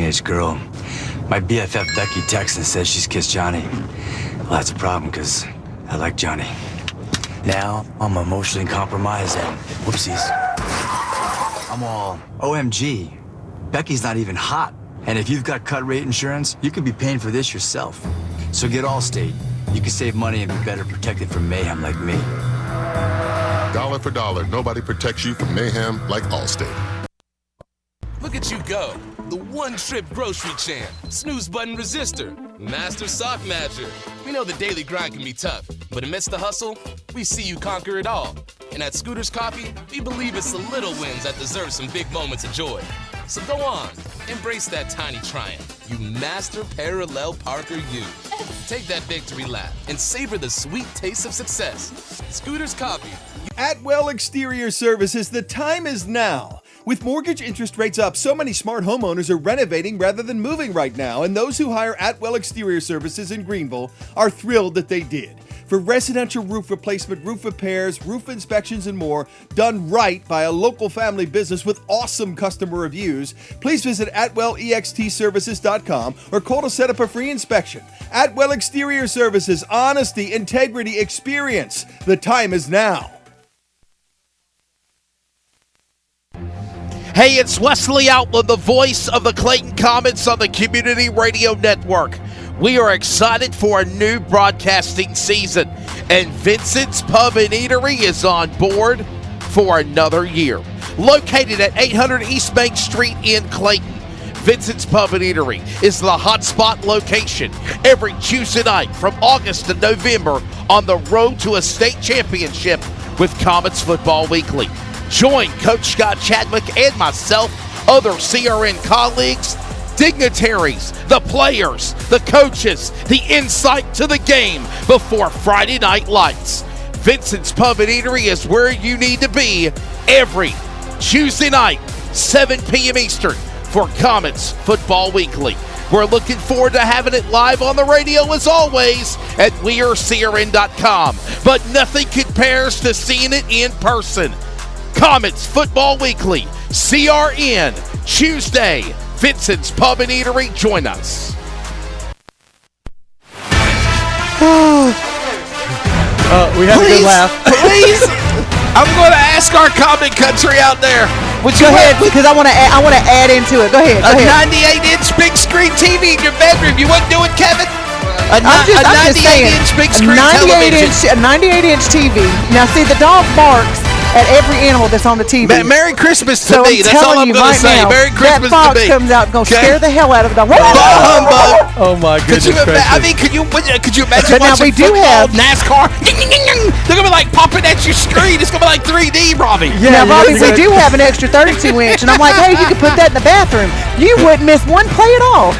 teenage girl. My BFF Becky texts and says she's kissed Johnny. Well, that's a problem because I like Johnny. Now I'm emotionally compromised and whoopsies. I'm all, OMG, Becky's not even hot. And if you've got cut rate insurance, you could be paying for this yourself. So get Allstate. You can save money and be better protected from mayhem like me. Dollar for dollar, nobody protects you from mayhem like Allstate. Look at you go. The one-trip grocery champ, snooze button resistor, master sock matcher. We know the daily grind can be tough, but amidst the hustle, we see you conquer it all. And at Scooter's Coffee, we believe it's the little wins that deserve some big moments of joy. So go on, embrace that tiny triumph. You master parallel parker you. Take that victory lap and savor the sweet taste of success. Scooter's Coffee. Atwell Exterior Services, the time is now. With mortgage interest rates up, so many smart homeowners are renovating rather than moving right now, and those who hire Atwell Exterior Services in Greenville are thrilled that they did. For residential roof replacement, roof repairs, roof inspections, and more, done right by a local family business with awesome customer reviews, please visit AtwellEXTServices.com or call to set up a free inspection. Atwell Exterior Services, honesty, integrity, experience. The time is now. Hey, it's Wesley Outland, the voice of the Clayton Comets on the Community Radio Network. We are excited for a new broadcasting season, and Vincent's Pub and Eatery is on board for another year. Located at 800 East Main Street in Clayton, Vincent's Pub and Eatery is the hotspot location every Tuesday night from August to November on the road to a state championship with Comets Football Weekly. Join Coach Scott Chadwick and myself, other CRN colleagues, dignitaries, the players, the coaches, the insight to the game before Friday Night Lights. Vincent's Pub and Eatery is where you need to be every Tuesday night, 7 p.m. Eastern for Comets Football Weekly. We're looking forward to having it live on the radio as always at wearecrn.com, but nothing compares to seeing it in person. Comets Football Weekly, CRN, Tuesday, Vincent's Pub and Eatery. Join us. We had a good laugh. Please, I'm going to ask our comment country out there. Go ahead, because I want to add into it. Go ahead. A 98-inch big screen TV in your bedroom. You wouldn't do it, Kevin? A 98-inch big screen television. A 98-inch TV. Now, see, the dog barks at every animal that's on the TV. Merry Christmas to me. That's all I'm going to say. Now, Merry Christmas to me. That fox comes out and going to scare the hell out of the dog. Humbug. Oh, my goodness. Could you imagine now we do have NASCAR? They're going to be like popping at your screen. It's going to be like 3D, Robbie. Yeah, now, Robbie, we do have an extra 32-inch, and I'm like, hey, you could put that in the bathroom. You wouldn't miss one play at all.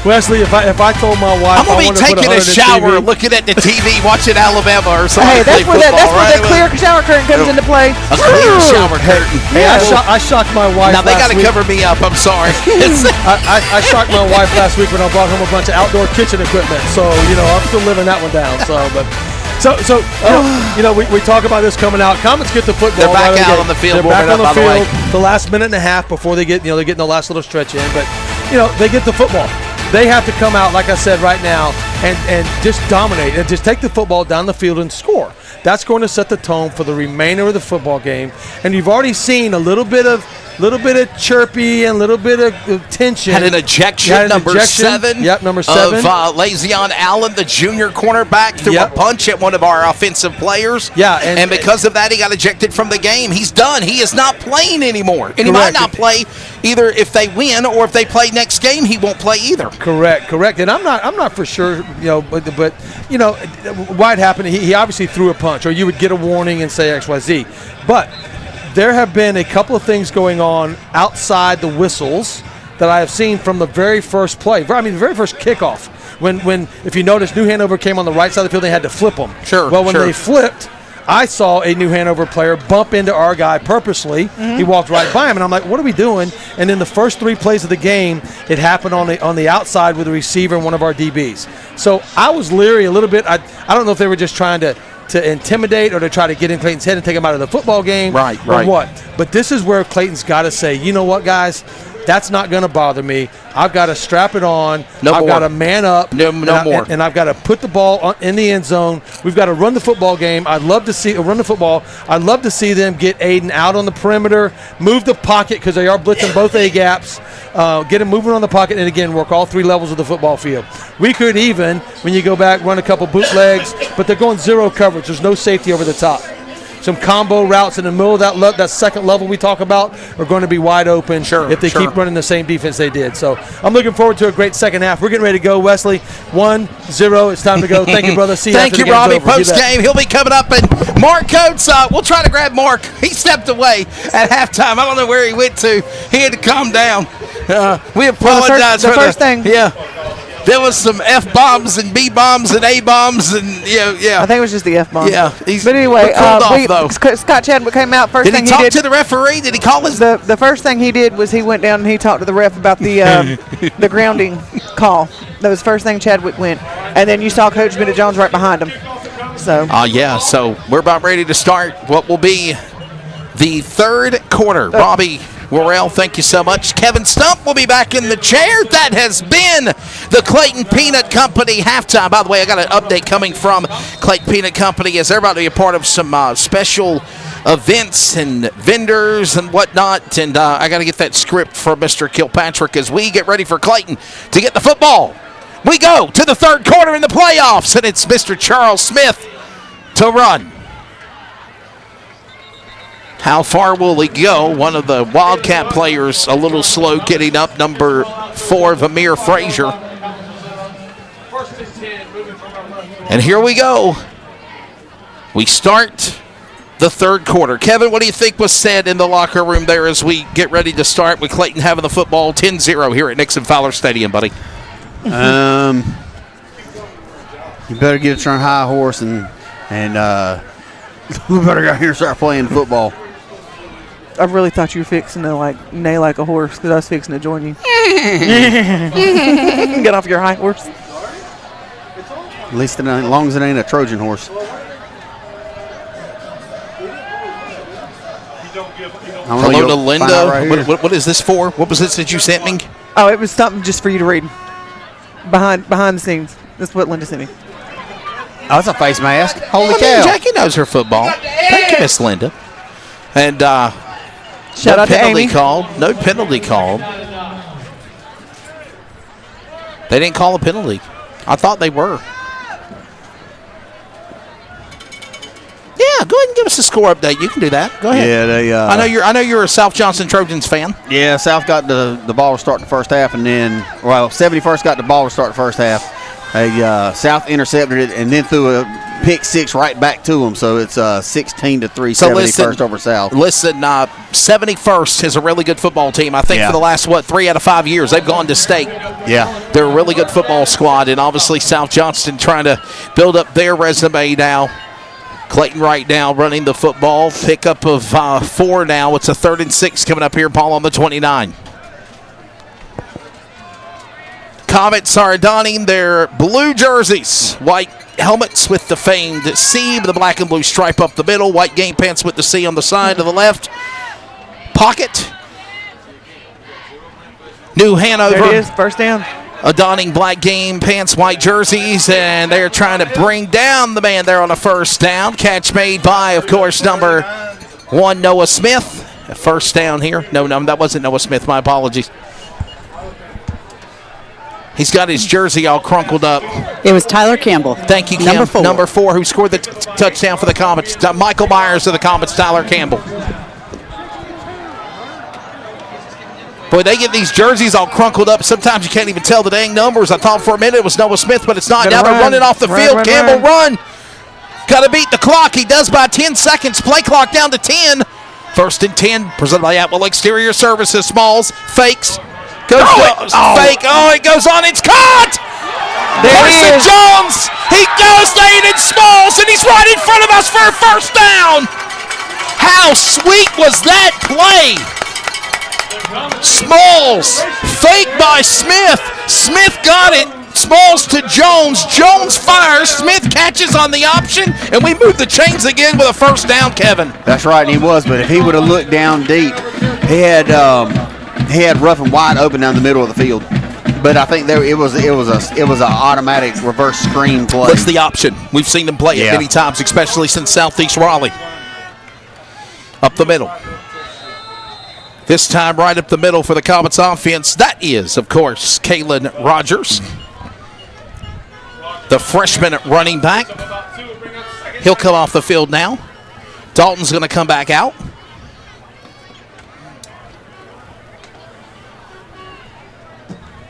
Wesley, if I told my wife I'm going to be taking a shower looking at the TV, watching Alabama or something. Hey, that's where that clear shower curtain comes into play. A clear shower curtain. Hey, I shocked my wife. Now, they got to cover me up. I'm sorry. I shocked my wife last week when I brought home a bunch of outdoor kitchen equipment. So, I'm still living that one down. We talk about this coming out. Comets get the football. They're back out on the field. They're back on the field the last minute and a half before they get, they're getting the last little stretch in. But, they get the football. They have to come out, like I said, right now and just dominate and just take the football down the field and score. That's going to set the tone for the remainder of the football game. And you've already seen a little bit of chirpy and a little bit of tension. Had an ejection, number 7. Yep, number 7. Of Lazion Allen, the junior cornerback, threw a punch at one of our offensive players. Yeah. And because of that, he got ejected from the game. He's done. He is not playing anymore. And he might not play either if they win or if they play next game, he won't play either. Correct. And I'm not for sure, but why it happened, he obviously threw a punch, or you would get a warning and say XYZ. But there have been a couple of things going on outside the whistles that I have seen from the very first play. The very first kickoff. When if you notice, New Hanover came on the right side of the field, they had to flip them. Sure. Well, when they flipped, I saw a New Hanover player bump into our guy purposely. Mm-hmm. He walked right by him, and I'm like, what are we doing? And then the first 3 plays of the game, it happened on the outside with a receiver and one of our DBs. So I was leery a little bit. I don't know if they were just trying to intimidate or to try to get in Clayton's head and take him out of the football game or what. But this is where Clayton's got to say, you know what, guys? That's not going to bother me. I've got to strap it on. No I've more. got to man up. No more. And I've got to put the ball in the end zone. We've got to run the football game. I'd love to see run the football. I'd love to see them get Aiden out on the perimeter, move the pocket because they are blitzing both A gaps, get him moving on the pocket, and again work all 3 levels of the football field. We could even, when you go back, run a couple bootlegs, but they're going zero coverage. There's no safety over the top. Some combo routes in the middle of that second level we talk about are going to be wide open if they keep running the same defense they did. So I'm looking forward to a great second half. We're getting ready to go, Wesley. 1-0. It's time to go. Thank you, brother. See you Thank after you, the game's Robbie. over. Post game, he'll be coming up. And Mark Coates, we'll try to grab Mark. He stepped away at halftime. I don't know where he went to. He had to calm down. We apologize the for first thing. Yeah. There was some F-bombs and B-bombs and A-bombs and, yeah. I think it was just the F-bomb. Yeah. But anyway, though. Scott Chadwick came out. First Did thing he talk did to the referee? Did he call his... The first thing he did was he went down and he talked to the ref about the the grounding call. That was the first thing Chadwick went. And then you saw Coach Bennett Jones right behind him. So. So we're about ready to start what will be the third quarter. Robbie Worrell, thank you so much. Kevin Stump will be back in the chair. That has been the Clayton Peanut Company halftime. By the way, I got an update coming from Clayton Peanut Company as they're about to be a part of some special events and vendors and whatnot. And I got to get that script for Mr. Kilpatrick as we get ready for Clayton to get the football. We go to the third quarter in the playoffs, and it's Mr. Charles Smith to run. How far will he go? One of the Wildcat players a little slow getting up, number 4, Vamir Frazier. And here we go. We start the third quarter. Kevin, what do you think was said in the locker room there as we get ready to start with Clayton having the football 10-0 here at Nixon-Fowler Stadium, buddy? You better get us on a high horse and we better go out here and start playing football. I really thought you were fixing to neigh like a horse because I was fixing to join you. Get off your high horse. At least as long as it ain't a Trojan horse. Hello to Linda. Right what is this for? What was this that you sent me? Oh, it was something just for you to read. Behind the scenes. That's what Linda sent me. Oh, it's a face mask. Holy cow. Jackie knows her football. Thank you, Miss Linda. And shout out to Amy. No penalty called. They didn't call a penalty. I thought they were. Yeah, go ahead and give us a score update. You can do that. Go ahead. Yeah, they. I know you're a South Johnson Trojans fan. Yeah, South got the ball to start the first half, and then 71st got the ball to start the first half. South intercepted it and then threw a pick six right back to them. So it's 16-3, 71st over South. Listen, 71st is a really good football team. I think for the last 3 out of 5 years they've gone to state. Yeah, they're a really good football squad, and obviously South Johnston trying to build up their resume now. Clayton right now running the football. Pickup of 4 now. It's a 3rd and 6 coming up here. Ball on the 29. Comets are donning their blue jerseys. White helmets with the famed C, the black and blue stripe up the middle. White game pants with the C on the side to the left. Pocket. New Hanover. There it is, first down. Donning black game pants, white jerseys, and they're trying to bring down the man there on a first down. Catch made by, of course, number 1, Noah Smith. A first down here. No, that wasn't Noah Smith. My apologies. He's got his jersey all crunkled up. It was Tyler Campbell. Thank you, Kim. Number 4, who scored the touchdown for the Comets. Michael Myers of the Comets, Tyler Campbell. Boy, they get these jerseys all crunkled up. Sometimes you can't even tell the dang numbers. I thought for a minute it was Noah Smith, but it's not. Now they're running off the field. Campbell, run. Got to beat the clock. He does by 10 seconds. Play clock down to 10. 1st and 10. Presented by Atwell Exterior Services. Smalls. Fakes. Fake. Oh, it goes on. It's caught. Carson Jones. He goes to Aiden Smalls, and he's right in front of us for a first down. How sweet was that play? Smalls, fake by Smith. Smith got it. Smalls to Jones. Jones fires. Smith catches on the option, and we move the chains again with a first down, Kevin. That's right, and he was. But if he would have looked down deep, he had he had Ruffin wide open down the middle of the field. But I think it was an automatic reverse screen play. That's the option. We've seen them play it many times, especially since Southeast Raleigh. Up the middle. This time right up the middle for the Comets offense. That is, of course, Kalen Rogers, the freshman running back. He'll come off the field now. Dalton's going to come back out.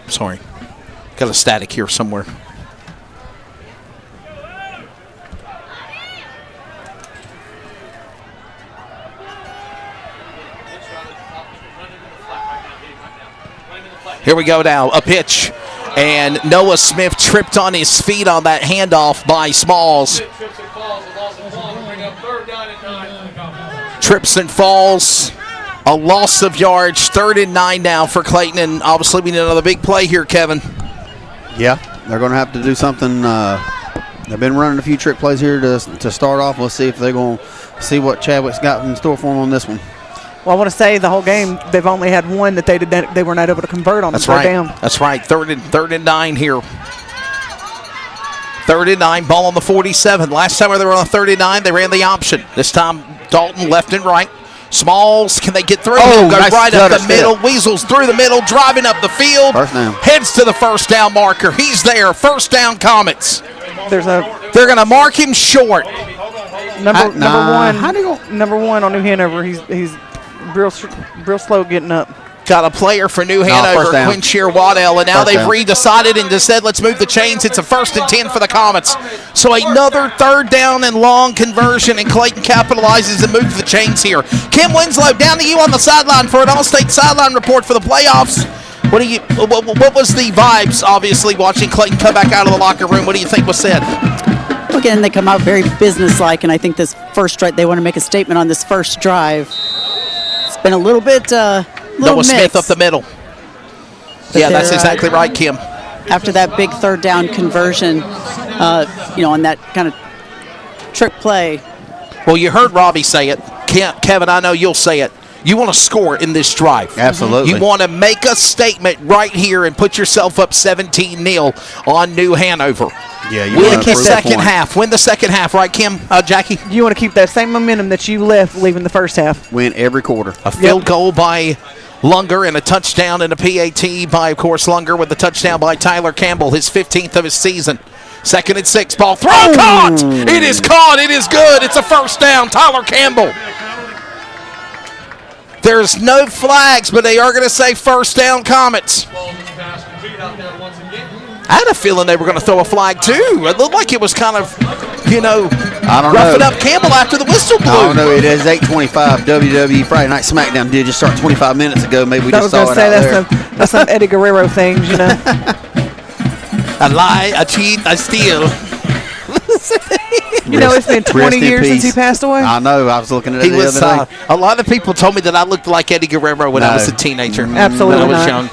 Sorry. Got a static here somewhere. Here we go now. A pitch. And Noah Smith tripped on his feet on that handoff by Smalls. Trips and falls. A loss of yards. 3rd and 9 now for Clayton. And obviously we need another big play here, Kevin. Yeah, they're going to have to do something. They've been running a few trick plays here to start off. Let's see if they're going to see what Chadwick's got in store for them on this one. Well, I want to say the whole game they've only had one that they were not able to convert on. That's right. Down. That's right. 3rd and 9 here. 3rd and 9, ball on the 47. Last time they were on 3rd and 9, they ran the option. This time Dalton left and right. Smalls, can they get through? Go nice right up the middle. Weasels through the middle, driving up the field. First down. Heads to the first down marker. He's there. First down, Comets. They're going to mark him short. Number one on New Hanover. He's real slow getting up. Got a player for New Hanover, Quinshire Waddell, and now they've redecided and just said, let's move the chains. It's a 1st and 10 for the Comets. So another 3rd down and long conversion, and Clayton capitalizes and moves the chains here. Kim Winslow, down to you on the sideline for an All-State sideline report for the playoffs. What was the vibes, obviously, watching Clayton come back out of the locker room? What do you think was said? Again, they come out very businesslike, and I think this first drive, they want to make a statement on this first drive. It's been a little bit Noah Smith up the middle. Yeah, that's exactly right, Kim. After that big 3rd down conversion, on that kind of trick play. Well, you heard Robbie say it. Kevin, I know you'll say it. You want to score in this drive. Absolutely. You want to make a statement right here and put yourself up 17-0 on New Hanover. Yeah, you win the second half. Win the second half, right, Kim? Jackie? You want to keep that same momentum that you left leaving the first half. Win every quarter. A field goal by Lunger and a touchdown and a PAT by, of course, Lunger with a touchdown by Tyler Campbell, his 15th of his season. 2nd and 6, ball throw caught. It is caught. It is good. It's a first down. Tyler Campbell. There's no flags, but they are going to say first down, Comets. I had a feeling they were going to throw a flag, too. It looked like it was kind of, roughing up Campbell after the whistle blew. I don't know. It is 8:25. WWE Friday Night SmackDown did just start 25 minutes ago. Maybe we just saw it out there. That's some Eddie Guerrero things, A lie, a cheat, a steal. It's been 20 years since he passed away. I know. I was looking at it the other day. A lot of people told me that I looked like Eddie Guerrero when I was a teenager. Absolutely when I was young.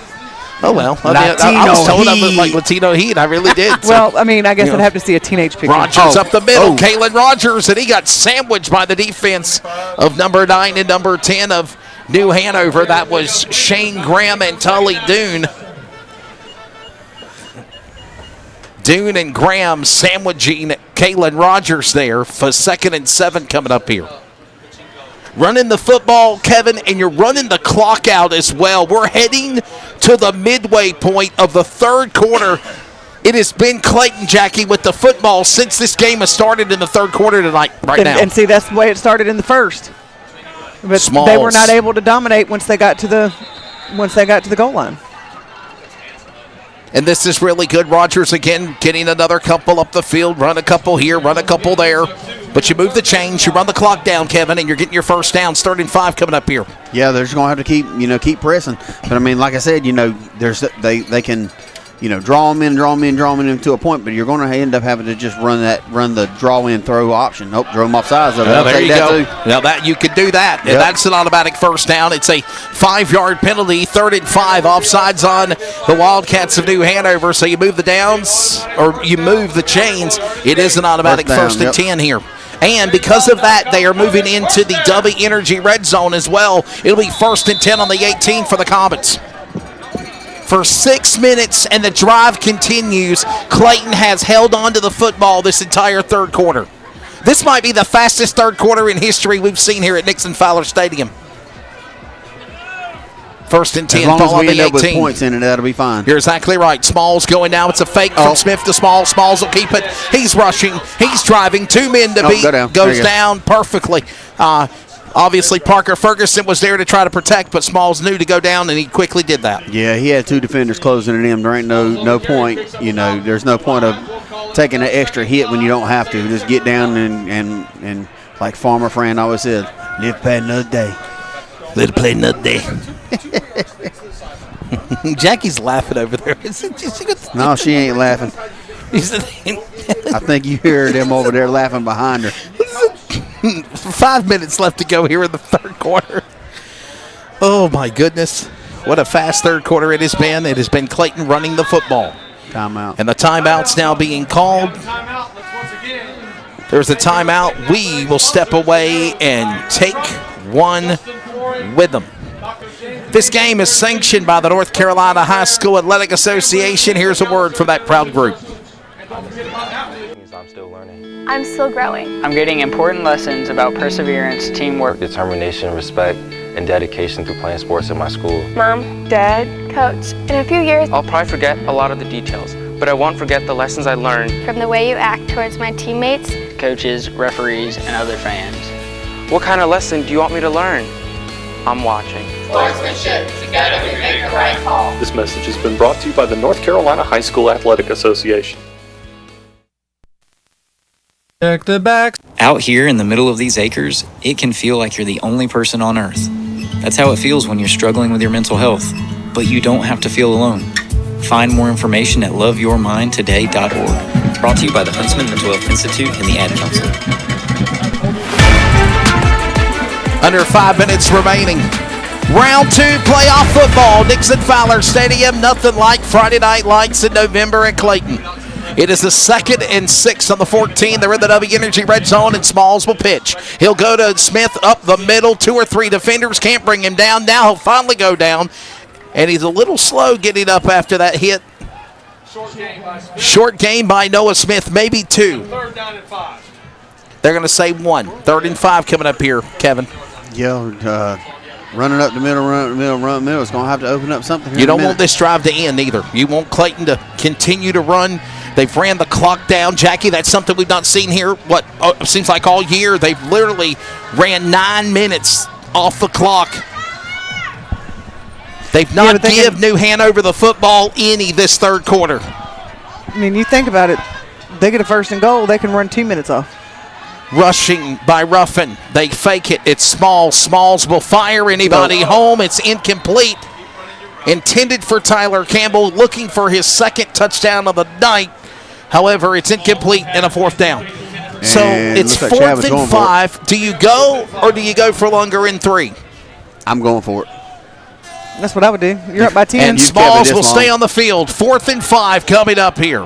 Oh, well. I was told I looked like Latino Heat. I really did. Well, I guess I'd have to see a teenage picture. Rogers up the middle. Kalen Rogers, and he got sandwiched by the defense of number 9 and number 10 of New Hanover. That was Shane Graham and Tully Doon. Doon and Graham sandwiching Kalen Rogers there for 2nd and 7 coming up here. Running the football, Kevin, and you're running the clock out as well. We're heading to the midway point of the 3rd quarter. It has been Clayton, Jackie, with the football since this game has started in the 3rd quarter tonight, now. And see, that's the way it started in the first. But Smalls. They were not able to dominate once they got to the goal line. And this is really good. Rogers again getting another couple up the field. Run a couple here, run a couple there. But you move the chains, you run the clock down, Kevin, and you're getting your first down. 3rd and 5 coming up here. Yeah, they're just going to have to keep pressing. But, like I said, they can, draw them in to a point, but you're going to end up having to just run the draw-in throw option. Drove them off sides of it. Well, there you go. Now, you could do that. Yep. And that's an automatic first down. It's a 5-yard penalty, 3rd and 5, offsides on the Wildcats of New Hanover. So you move the downs, or you move the chains. It is an automatic 1st and 10 here. And because of that, they are moving into the Dubby Energy red zone as well. It'll be 1st and 10 on the 18 for the Comets. For 6 minutes, and the drive continues. Clayton has held on to the football this entire third quarter. This might be the fastest third quarter in history we've seen here at Nixon-Fowler Stadium. 1st and 10, as long ball as on we the end up 18. with points in it, that'll be fine. You're exactly right. Smalls going now. It's a fake from Smith to Smalls. Smalls will keep it. He's rushing. He's driving. 2 men to beat. Goes down perfectly. Obviously, Parker Ferguson was there to try to protect, but Smalls knew to go down, and he quickly did that. Yeah, he had 2 defenders closing it in. There ain't no point. There's no point of taking an extra hit when you don't have to. Just get down and like Farmer Fran always said, live to play another day. Live to play another day. Jackie's laughing over there. No, she ain't laughing. I think you hear them over there laughing behind her. 5 minutes left to go here in the third quarter. Oh, my goodness. What a fast third quarter it has been. It has been Clayton running the football. Timeout. And the timeout's now being called. There's a timeout. We will step away and take one with them. This game is sanctioned by the North Carolina High School Athletic Association. Here's a word from that proud group. I'm still learning. I'm still growing. I'm getting important lessons about perseverance, teamwork, determination, respect, and dedication through playing sports at my school. Mom, Dad, Coach, in a few years, I'll probably forget a lot of the details, but I won't forget the lessons I learned from the way you act towards my teammates, coaches, referees, and other fans. What kind of lesson do you want me to learn? I'm watching. Sportsmanship, together we make the right call. This message has been brought to you by the North Carolina High School Athletic Association. Out here in the middle of these acres, it can feel like you're the only person on earth. That's how it feels when you're struggling with your mental health. But you don't have to feel alone. Find more information at loveyourmindtoday.org. Brought to you by the Huntsman Mental Health Institute and the Ad Council. Under 5 minutes remaining. Round 2 playoff football. Nixon-Fowler Stadium. Nothing like Friday Night Lights in November at Clayton. It is the 2nd and 6 on the 14. They're in the W Energy red zone, and Smalls will pitch. He'll go to Smith up the middle. 2 or 3 defenders can't bring him down. Now he'll finally go down, and he's a little slow getting up after that hit. Short gain by Noah Smith, maybe 2. 3rd down and 5. They're going to say 1. 3rd and 5 coming up here, Kevin. Yeah, running up the middle, run the middle. It's going to have to open up something here. You don't want this drive to end either. You want Clayton to continue to run. They've ran the clock down. Jackie, that's something we've not seen here, seems like all year. They've literally ran 9 minutes off the clock. They've not give New Hanover the football any this third quarter. I mean, you think about it. They get a 1st and goal, they can run 2 minutes off. Rushing by Ruffin. They fake it. It's Smalls. Smalls will fire anybody home. It's incomplete. Intended for Tyler Campbell, looking for his 2nd touchdown of the night. However, it's incomplete and a 4th down. So it's 4th and 5. Do you go or do you go for longer in 3? I'm going for it. That's what I would do. You're up by 10. And Smalls will stay on the field. 4th and 5 coming up here.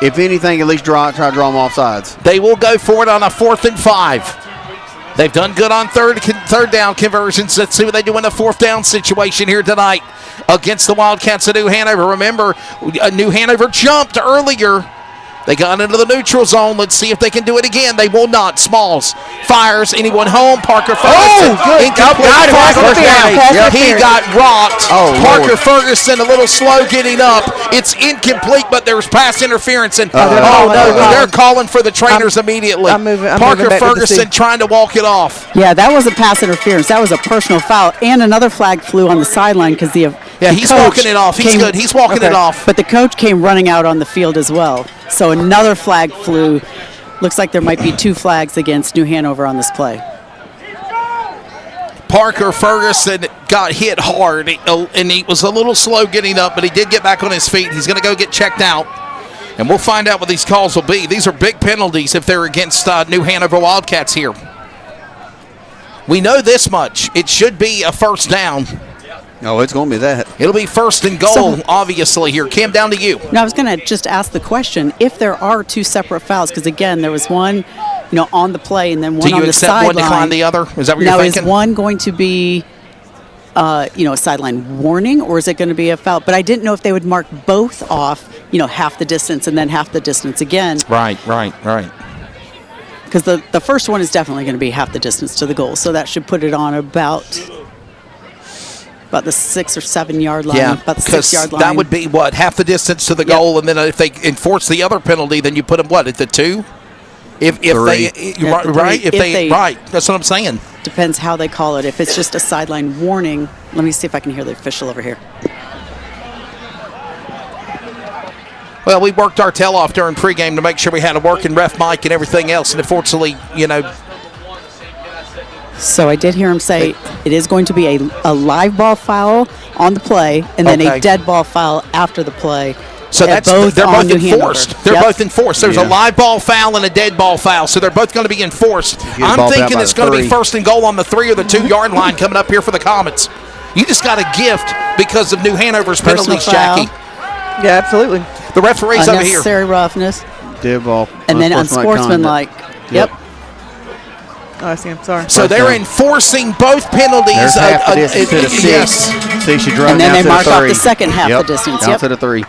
If anything, at least try to draw them off sides. They will go for it on a 4th and 5. They've done good on third down conversions. Let's see what they do in a 4th down situation here tonight against the Wildcats of New Hanover. Remember, New Hanover jumped earlier. They got into the neutral zone. Let's see if they can do it again. They will not. Smalls fires. Anyone home? Parker Ferguson. He got rocked. Parker Ferguson a little slow getting up. It's incomplete, but there's pass interference. And they're calling for the trainers immediately. Parker Ferguson trying to walk it off. Yeah, that wasn't pass interference. That was a personal foul. And another flag flew on the sideline because he's walking it off. He's good. He's walking it off. But the coach came running out on the field as well. So another flag flew. Looks like there might be 2 flags against New Hanover on this play. Parker Ferguson got hit hard, and he was a little slow getting up, but he did get back on his feet. He's going to go get checked out, and we'll find out what these calls will be. These are big penalties if they're against New Hanover Wildcats here. We know this much. It should be a 1st down. No, it's going to be that. It'll be 1st and goal, obviously, here. Kim, down to you. Now, I was going to just ask the question, if there are 2 separate fouls, because, again, there was one on the play, and then one Do on you the accept sideline. one, decline the other? Is that what now, you're thinking? Is one going to be, a sideline warning, or is it going to be a foul? But I didn't know if they would mark both off, half the distance and then half the distance again. Right. Because the first one is definitely going to be half the distance to the goal, so that should put it on about the 6 or 7 yard line. Yeah, about the 6 yard line. That would be what, half the distance to the goal, and then if they enforce the other penalty, then you put them at the 2. If they right, that's what I'm saying. Depends how they call it. If it's just a sideline warning, let me see if I can hear the official over here. Well, we worked our tail off during pregame to make sure we had a working ref mic and everything else, and unfortunately, So I did hear him say it is going to be a live ball foul on the play, and then a dead ball foul after the play. So they're both enforced. They're both enforced. There's a live ball foul and a dead ball foul, so they're both going to be enforced. I'm thinking it's going to be first and goal on the 3 or the 2 yard line coming up here for the Comets. You just got a gift because of New Hanover's penalties, Jackie. Yeah, absolutely. The referee's over here. Unnecessary roughness. Dead ball. And then unsportsmanlike. Yep. Oh, I see him. Sorry. So they're enforcing both penalties. There's half the distance to the 6. Yes. So you should drive and then down they mark to the 3. off the second half the distance. Down to the 3.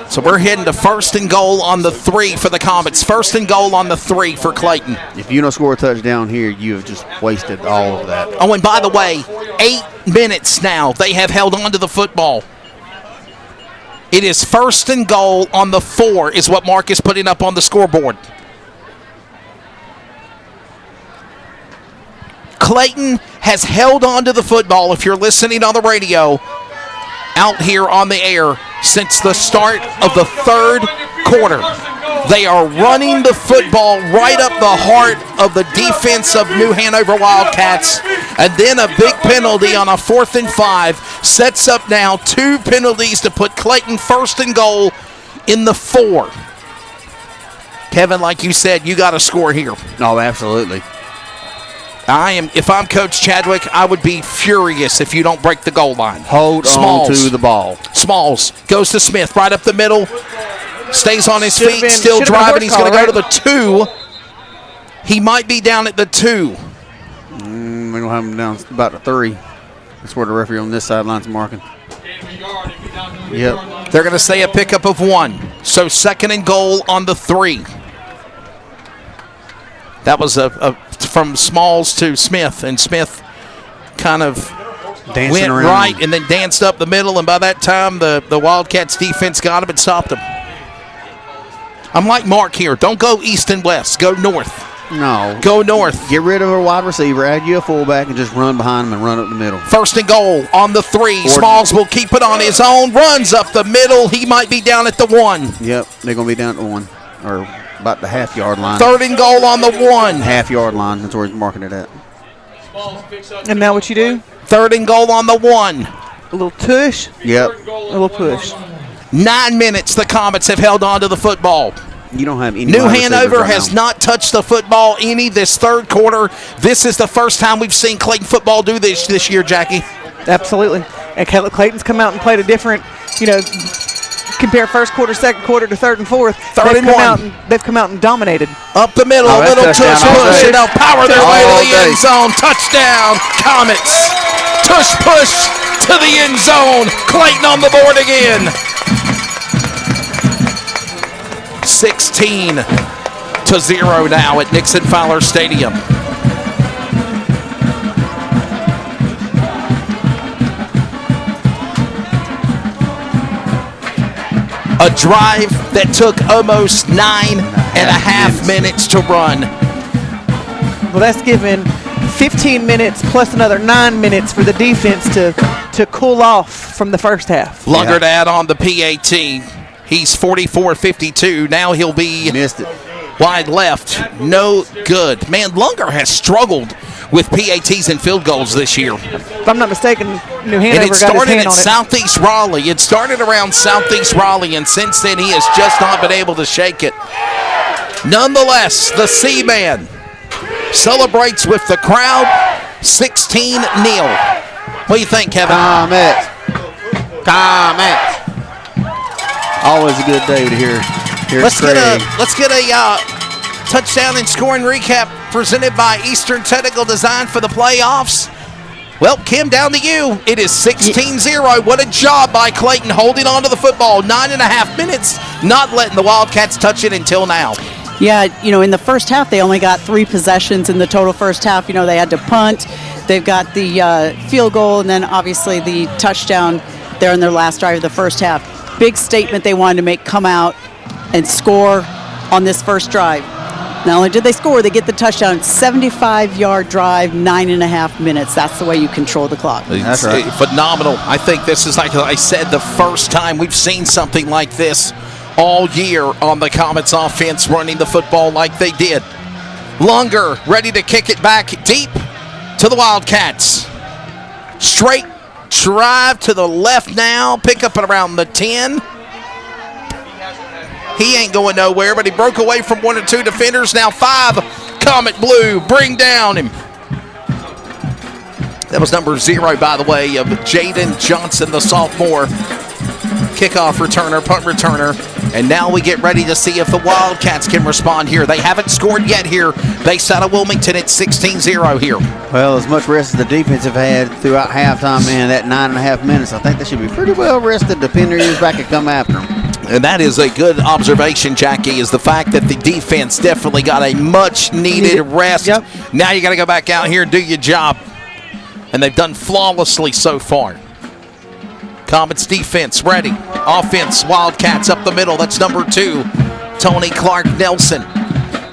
So we're heading to first and goal on the 3 for the Comets. First and goal on the 3 for Clayton. If you don't score a touchdown here, you have just wasted all of that. Oh, and by the way, 8 minutes now they have held on to the football. It is first and goal on the 4 is what Mark is putting up on the scoreboard. Clayton has held on to the football, if you're listening on the radio, out here on the air since the start of the 3rd quarter. They are running the football right up the heart of the defense of New Hanover Wildcats, and then a big penalty on a 4th and 5 sets up now 2 penalties to put Clayton first and goal in the 4. Kevin, like you said, you got to score here. No, absolutely. If I'm Coach Chadwick, I would be furious if you don't break the goal line. Hold on to the ball. Smalls goes to Smith right up the middle. Stays on his feet, still driving. He's going to go to the 2. He might be down at the 2. We're going to have him down about the 3. That's where the referee on this sideline's marking. Yep. They're going to say a pickup of 1. So second and goal on the 3. That was from Smalls to Smith, and Smith kind of went around. right and then danced up the middle, and by that time the Wildcats defense got him and stopped him. I'm like Mark here. Don't go east and west. Go north. No. Go north. Get rid of a wide receiver, add you a fullback, and just run behind him and run up the middle. First and goal on the 3. Smalls will keep it on his own. Runs up the middle. He might be down at the 1. Yep, they're going to be down at the 1. Or about the half-yard line. Third and goal on the 1. Half-yard line. That's where he's marking it at. And now what you do? Third and goal on the 1. A little tush. Yep. A little push. 9 minutes the Comets have held on to the football. You don't have any. New Hanover has not touched the football any this 3rd quarter. This is the first time we've seen Clayton football do this year, Jackie. Absolutely. And Clayton's come out and played a different, compare first quarter, second quarter to 3rd and 4th. They've come out and dominated. Up the middle, a little tush push, and they'll power their way to the end zone. Touchdown, Comets. Tush push to the end zone. Clayton on the board again. 16-0 now at Nixon-Fowler Stadium. A drive that took almost 9.5 minutes to run. Well, that's given 15 minutes plus another 9 minutes for the defense to cool off from the first half. Lunger to add on the PAT. He's 44-52. Now he'll be wide left. No good. Man, Lunger has struggled with PATs and field goals this year. If I'm not mistaken, New Hanover and it got started his hand at on it. Southeast Raleigh. It started around Southeast Raleigh, and since then he has just not been able to shake it. Nonetheless, the C-Man celebrates with the crowd. 16-0. What do you think, Kevin? Comets. Always a good day to hear Let's get a Touchdown and scoring recap presented by Eastern Technical Design for the playoffs. Well, Kim, down to you. It is 16-0. What a job by Clayton holding on to the football. 9.5 minutes, not letting the Wildcats touch it until now. Yeah, in the first half, they only got 3 possessions in the total first half. They had to punt. They've got the field goal and then obviously the touchdown there in their last drive of the first half. Big statement they wanted to make, come out and score on this first drive. Not only did they score, they get the touchdown. 75-yard drive, 9.5 minutes. That's the way you control the clock. That's right. Phenomenal. I think this is, like I said, the first time we've seen something like this all year on the Comets offense, running the football like they did. Lunger ready to kick it back deep to the Wildcats. Straight drive to the left now. Pick up at around the 10. He ain't going nowhere, but he broke away from 1 or 2 defenders. Now 5. Comet Blue bring down him. That was number 0, by the way, of Jaden Johnson, the sophomore. Kickoff returner, punt returner. And now we get ready to see if the Wildcats can respond here. They haven't scored yet here. Based out of Wilmington, it's 16-0 here. Well, as much rest as the defense have had throughout halftime, man, that 9.5 minutes, I think they should be pretty well rested. The Pender is back and come after them. And that is a good observation, Jackie, is the fact that the defense definitely got a much-needed rest. Yep. Now you got to go back out here and do your job. And they've done flawlessly so far. Comets defense ready. Offense, Wildcats up the middle. That's number 2, Tony Clark Nelson.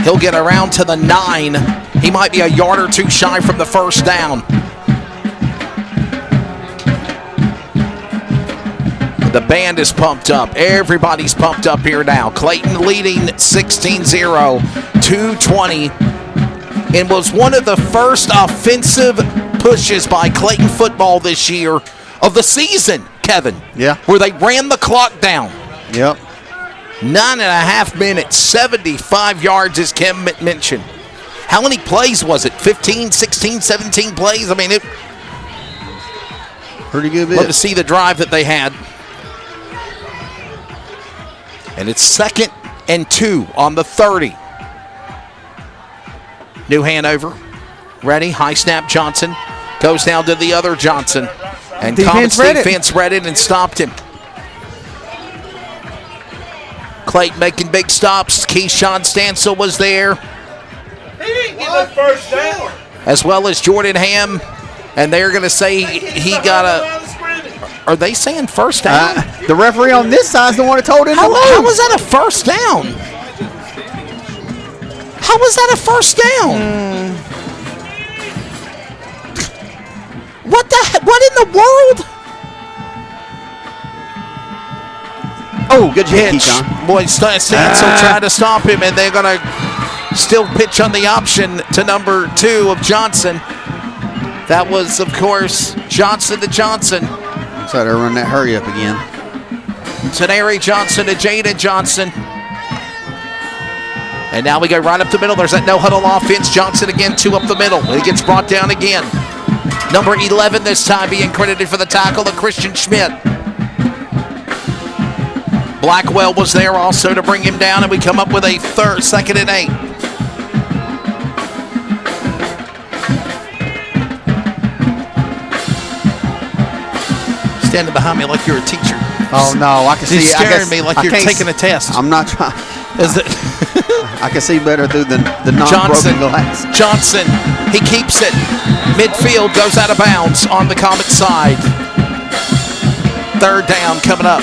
He'll get around to the 9. He might be a yard or 2 shy from the first down. The band is pumped up. Everybody's pumped up here now. Clayton leading 16-0, 2:20. And was one of the first offensive pushes by Clayton football this year of the season, Kevin. Yeah. Where they ran the clock down. Yep. 9.5 minutes, 75 yards, as Kim mentioned. How many plays was it? 15, 16, 17 plays? I mean, it. Pretty good bit. Love to see the drive that they had. And it's 2nd and 2 on the 30. New Hanover. Ready. High snap Johnson. Goes down to the other Johnson. And Comets defense read it and stopped him. Clayton making big stops. Keyshawn Stansel was there. He didn't get the first down. As well as Jordan Ham. And they're going to say he got a... Are they saying first down? The referee on this side is the one that told him. How was that a first down? How was that a first down? What in the world? Oh, good pitch. Boy, Stansel trying to stop him, and they're going to still pitch on the option to number 2 of Johnson. That was, of course, Johnson to Johnson. So they're running that hurry up again. Taneri Johnson to Jaden Johnson. And now we go right up the middle. There's that no-huddle offense. Johnson again, 2 up the middle. He gets brought down again. Number 11 this time being credited for the tackle of Christian Schmidt. Blackwell was there also to bring him down, and we come up with a 2nd and 8. Standing behind me like you're a teacher. Oh no, I can see. He's scaring me like you're taking a test. I'm not trying. Is it? I can see better through the non-broken glass. Johnson, he keeps it. Midfield goes out of bounds on the Comet side. 3rd down coming up.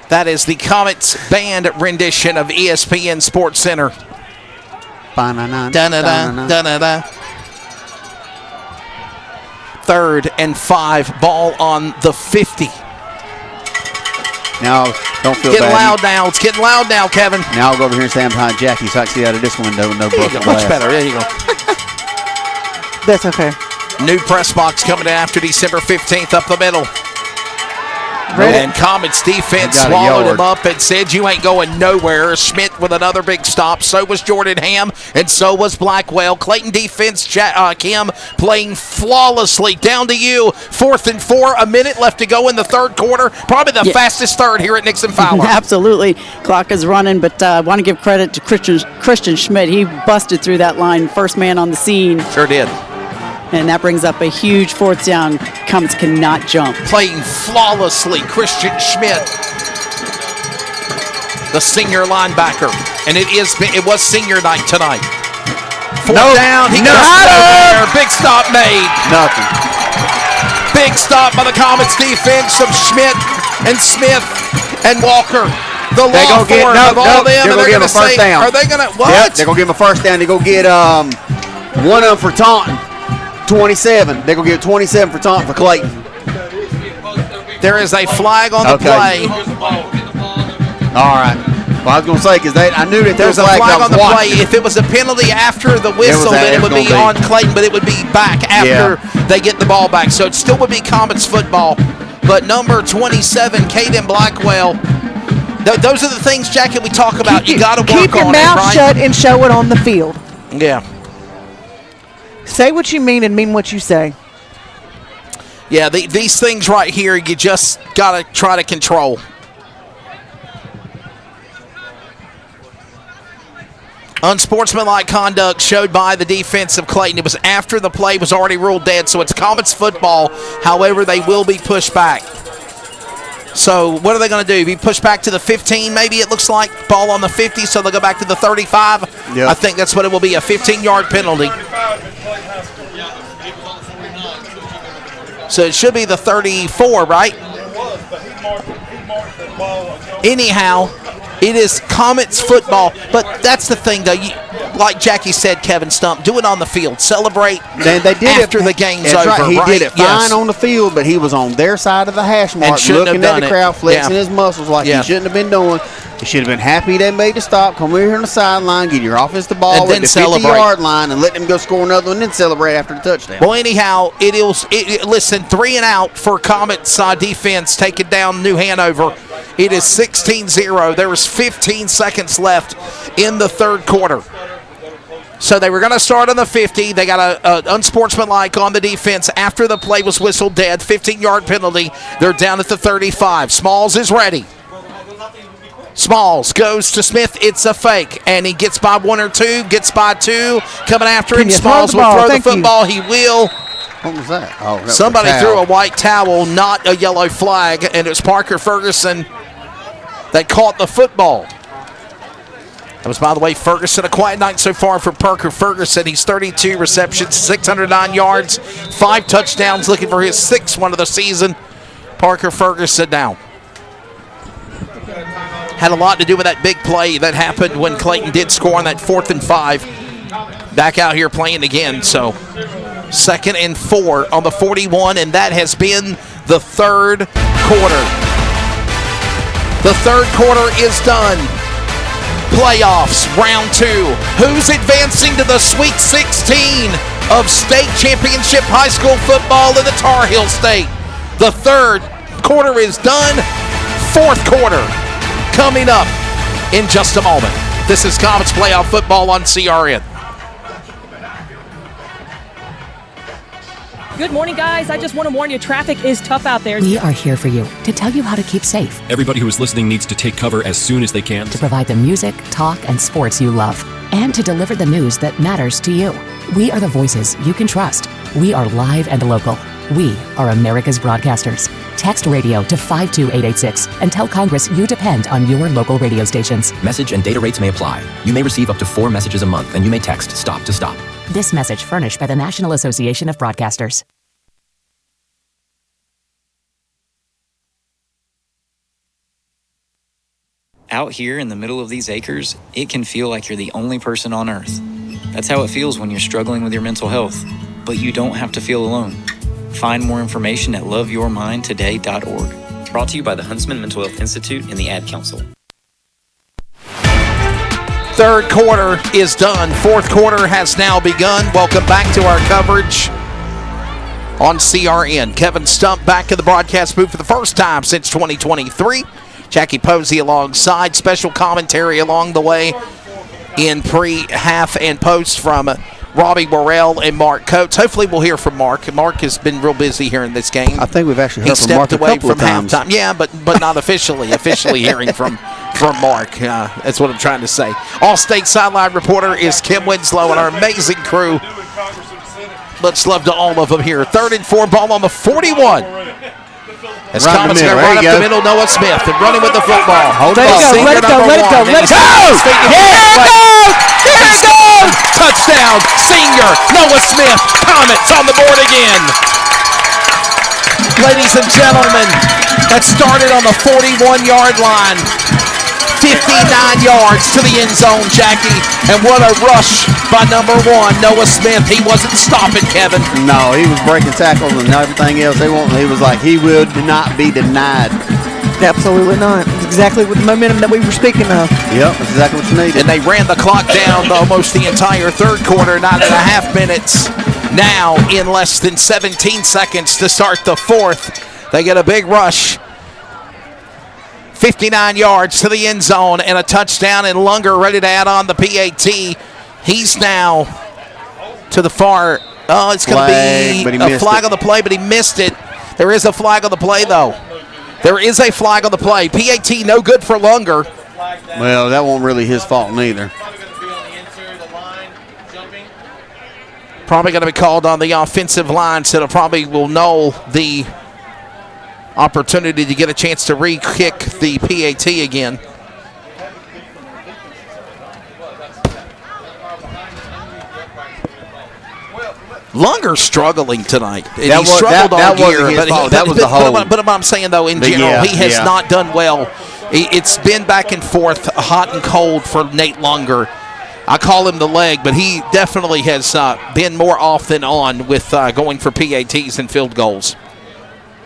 That is the Comets band rendition of ESPN Sports Center. Da-da-da. 3rd and 5, ball on the 50. Now, don't feel getting bad. Loud now. It's getting loud now, Kevin. Now I'll go over here and stand behind Jackie so I can see out of this window with no broken glass. Much better. There you go. That's okay. New press box coming in after December 15th up the middle. And Comets defense swallowed him up and said, you ain't going nowhere. Schmidt with another big stop. So was Jordan Ham, and so was Blackwell. Clayton defense, Kim playing flawlessly. Down to you. 4th and 4. A minute left to go in the third quarter. Probably the fastest third here at Nixon-Fowler. Absolutely. Clock is running, but I want to give credit to Christian Schmidt. He busted through that line. First man on the scene. Sure did. And that brings up a huge 4th down. Comets cannot jump. Playing flawlessly, Christian Schmidt, the senior linebacker. And it was senior night tonight. 4th down. He got there. Big stop made. Nothing. Big stop by the Comets defense of Schmidt and Smith and Walker. The law form of all them. They're going to give him a first down. Are they going to, what? Yep, they're going to give him a first down. They're going to get one of them for taunting. 27. They're going to give 27 for taunting for Clayton. There is a flag on the play. All right. Well, I was going to say, because I knew that there was a flag on the play. If it was a penalty after the whistle, then it would be on Clayton, but it would be back after they get the ball back. So it still would be Comets football. But number 27, Caden Blackwell, those are the things, Jackie, we talk about. You got to work on it, right? Keep your mouth shut and show it on the field. Yeah. Say what you mean and mean what you say. Yeah, these things right here, you just got to try to control. Unsportsmanlike conduct showed by the defense of Clayton. It was after the play was already ruled dead, so it's Comets football. However, they will be pushed back. So what are they going to do? Be pushed back to the 15, maybe it looks like. Ball on the 50, so they'll go back to the 35. Yep. I think that's what it will be, a 15-yard penalty. So it should be the 34, right? Anyhow, it is Comets football, but that's the thing, though. Like Jackie said, Kevin Stump, do it on the field. Celebrate they did after the game's over. Right. He did it fine on the field, but he was on their side of the hash mark, looking at the crowd, flexing his muscles like he shouldn't have been doing. He should have been happy they made the stop. Come over here on the sideline, get your offense the ball at the 50-yard line, and let them go score another one, and then celebrate after the touchdown. Well, anyhow, listen, 3 and out for Comets defense taking down New Hanover. It is 16-0. There was 15 seconds left in the third quarter. So they were going to start on the 50. They got an unsportsmanlike on the defense after the play was whistled dead. 15-yard penalty. They're down at the 35. Smalls is ready. Smalls goes to Smith. It's a fake. And he gets by 1 or 2. Gets by 2. Coming after him. Smalls will throw the football. He will. What was that? Oh, that somebody threw a white towel, not a yellow flag. And it was Parker Ferguson that caught the football. That was, by the way, Ferguson. A quiet night so far for Parker Ferguson. He's 32 receptions, 609 yards, 5 touchdowns, looking for his 6th one of the season. Parker Ferguson now. Had a lot to do with that big play that happened when Clayton did score on that 4th and 5. Back out here playing again. So 2nd and 4 on the 41, and that has been the third quarter. The third quarter is done. Playoffs, round 2. Who's advancing to the Sweet 16 of state championship high school football in the Tar Heel State? The third quarter is done. Fourth quarter coming up in just a moment. This is Comets Playoff Football on CRN. Good morning, guys. I just want to warn you, traffic is tough out there. We are here for you to tell you how to keep safe. Everybody who is listening needs to take cover as soon as they can. To provide the music, talk, and sports you love. And to deliver the news that matters to you. We are the voices you can trust. We are live and local. We are America's broadcasters. Text radio to 52886 and tell Congress you depend on your local radio stations. Message and data rates may apply. You may receive up to 4 messages a month, and you may text STOP to STOP. This message furnished by the National Association of Broadcasters. Out here in the middle of these acres, it can feel like you're the only person on Earth. That's how it feels when you're struggling with your mental health. But you don't have to feel alone. Find more information at loveyourmindtoday.org. Brought to you by the Huntsman Mental Health Institute and the Ad Council. Third quarter is done. Fourth quarter has now begun. Welcome back to our coverage on CRN. Kevin Stump back in the broadcast booth for the first time since 2023. Jackie Posey alongside. Special commentary along the way in pre, half, and post from Robbie Morrell and Mark Coates. Hopefully we'll hear from Mark. Mark has been real busy here in this game. I think we've actually He heard from Mark stepped a away couple from of times. halftime. Yeah, but not officially. Officially hearing from Mark. That's what I'm trying to say. All-State sideline reporter is Kim Winslow and our amazing crew. Much love to all of them here. 3rd and 4, ball on the 41. As Comets going right up the middle, Noah Smith and running with the football. Let it go, let it go, let it go. There it goes! Touchdown, senior Noah Smith. Comets on the board again. Ladies and gentlemen, that started on the 41-yard line. 59 yards to the end zone, Jackie. And what a rush by number 1, Noah Smith. He wasn't stopping, Kevin. No, he was breaking tackles and everything else. He was like, he will not be denied. Absolutely not. It's exactly with the momentum that we were speaking of. Yep, that's exactly what you needed. And they ran the clock down almost the entire third quarter, 9.5 minutes. Now, in less than 17 seconds to start the fourth, they get a big rush. 59 yards to the end zone and a touchdown, and Lunger ready to add on the PAT. He's now to the far. Oh, it's going to be a flag on the play, but he missed it. There is a flag on the play, though. There is a flag on the play. PAT no good for Lunger. Well, that wasn't really his fault neither. Probably going to be called on the offensive line, so it probably will null the opportunity to get a chance to re-kick the PAT again. Lunger struggling tonight. He struggled all year. That was the whole. But what I'm saying, though, in general, he has not done well. It's been back and forth, hot and cold for Nate Lunger. I call him the leg, but he definitely has been more off than on with going for PATs and field goals.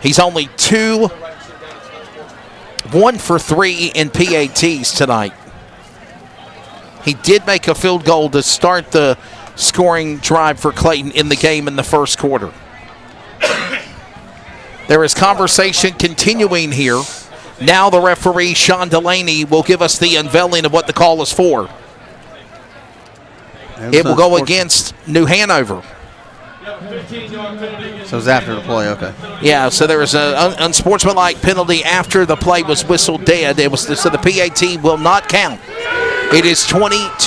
He's only 1 for 3 in PATs tonight. He did make a field goal to start the scoring drive for Clayton in the game in the first quarter. There is conversation continuing here. Now the referee, Sean Delaney, will give us the unveiling of what the call is for. It will go against New Hanover. So it's after the play, okay. Yeah, so there was an unsportsmanlike penalty after the play was whistled dead. So the PAT will not count. It is 22-0.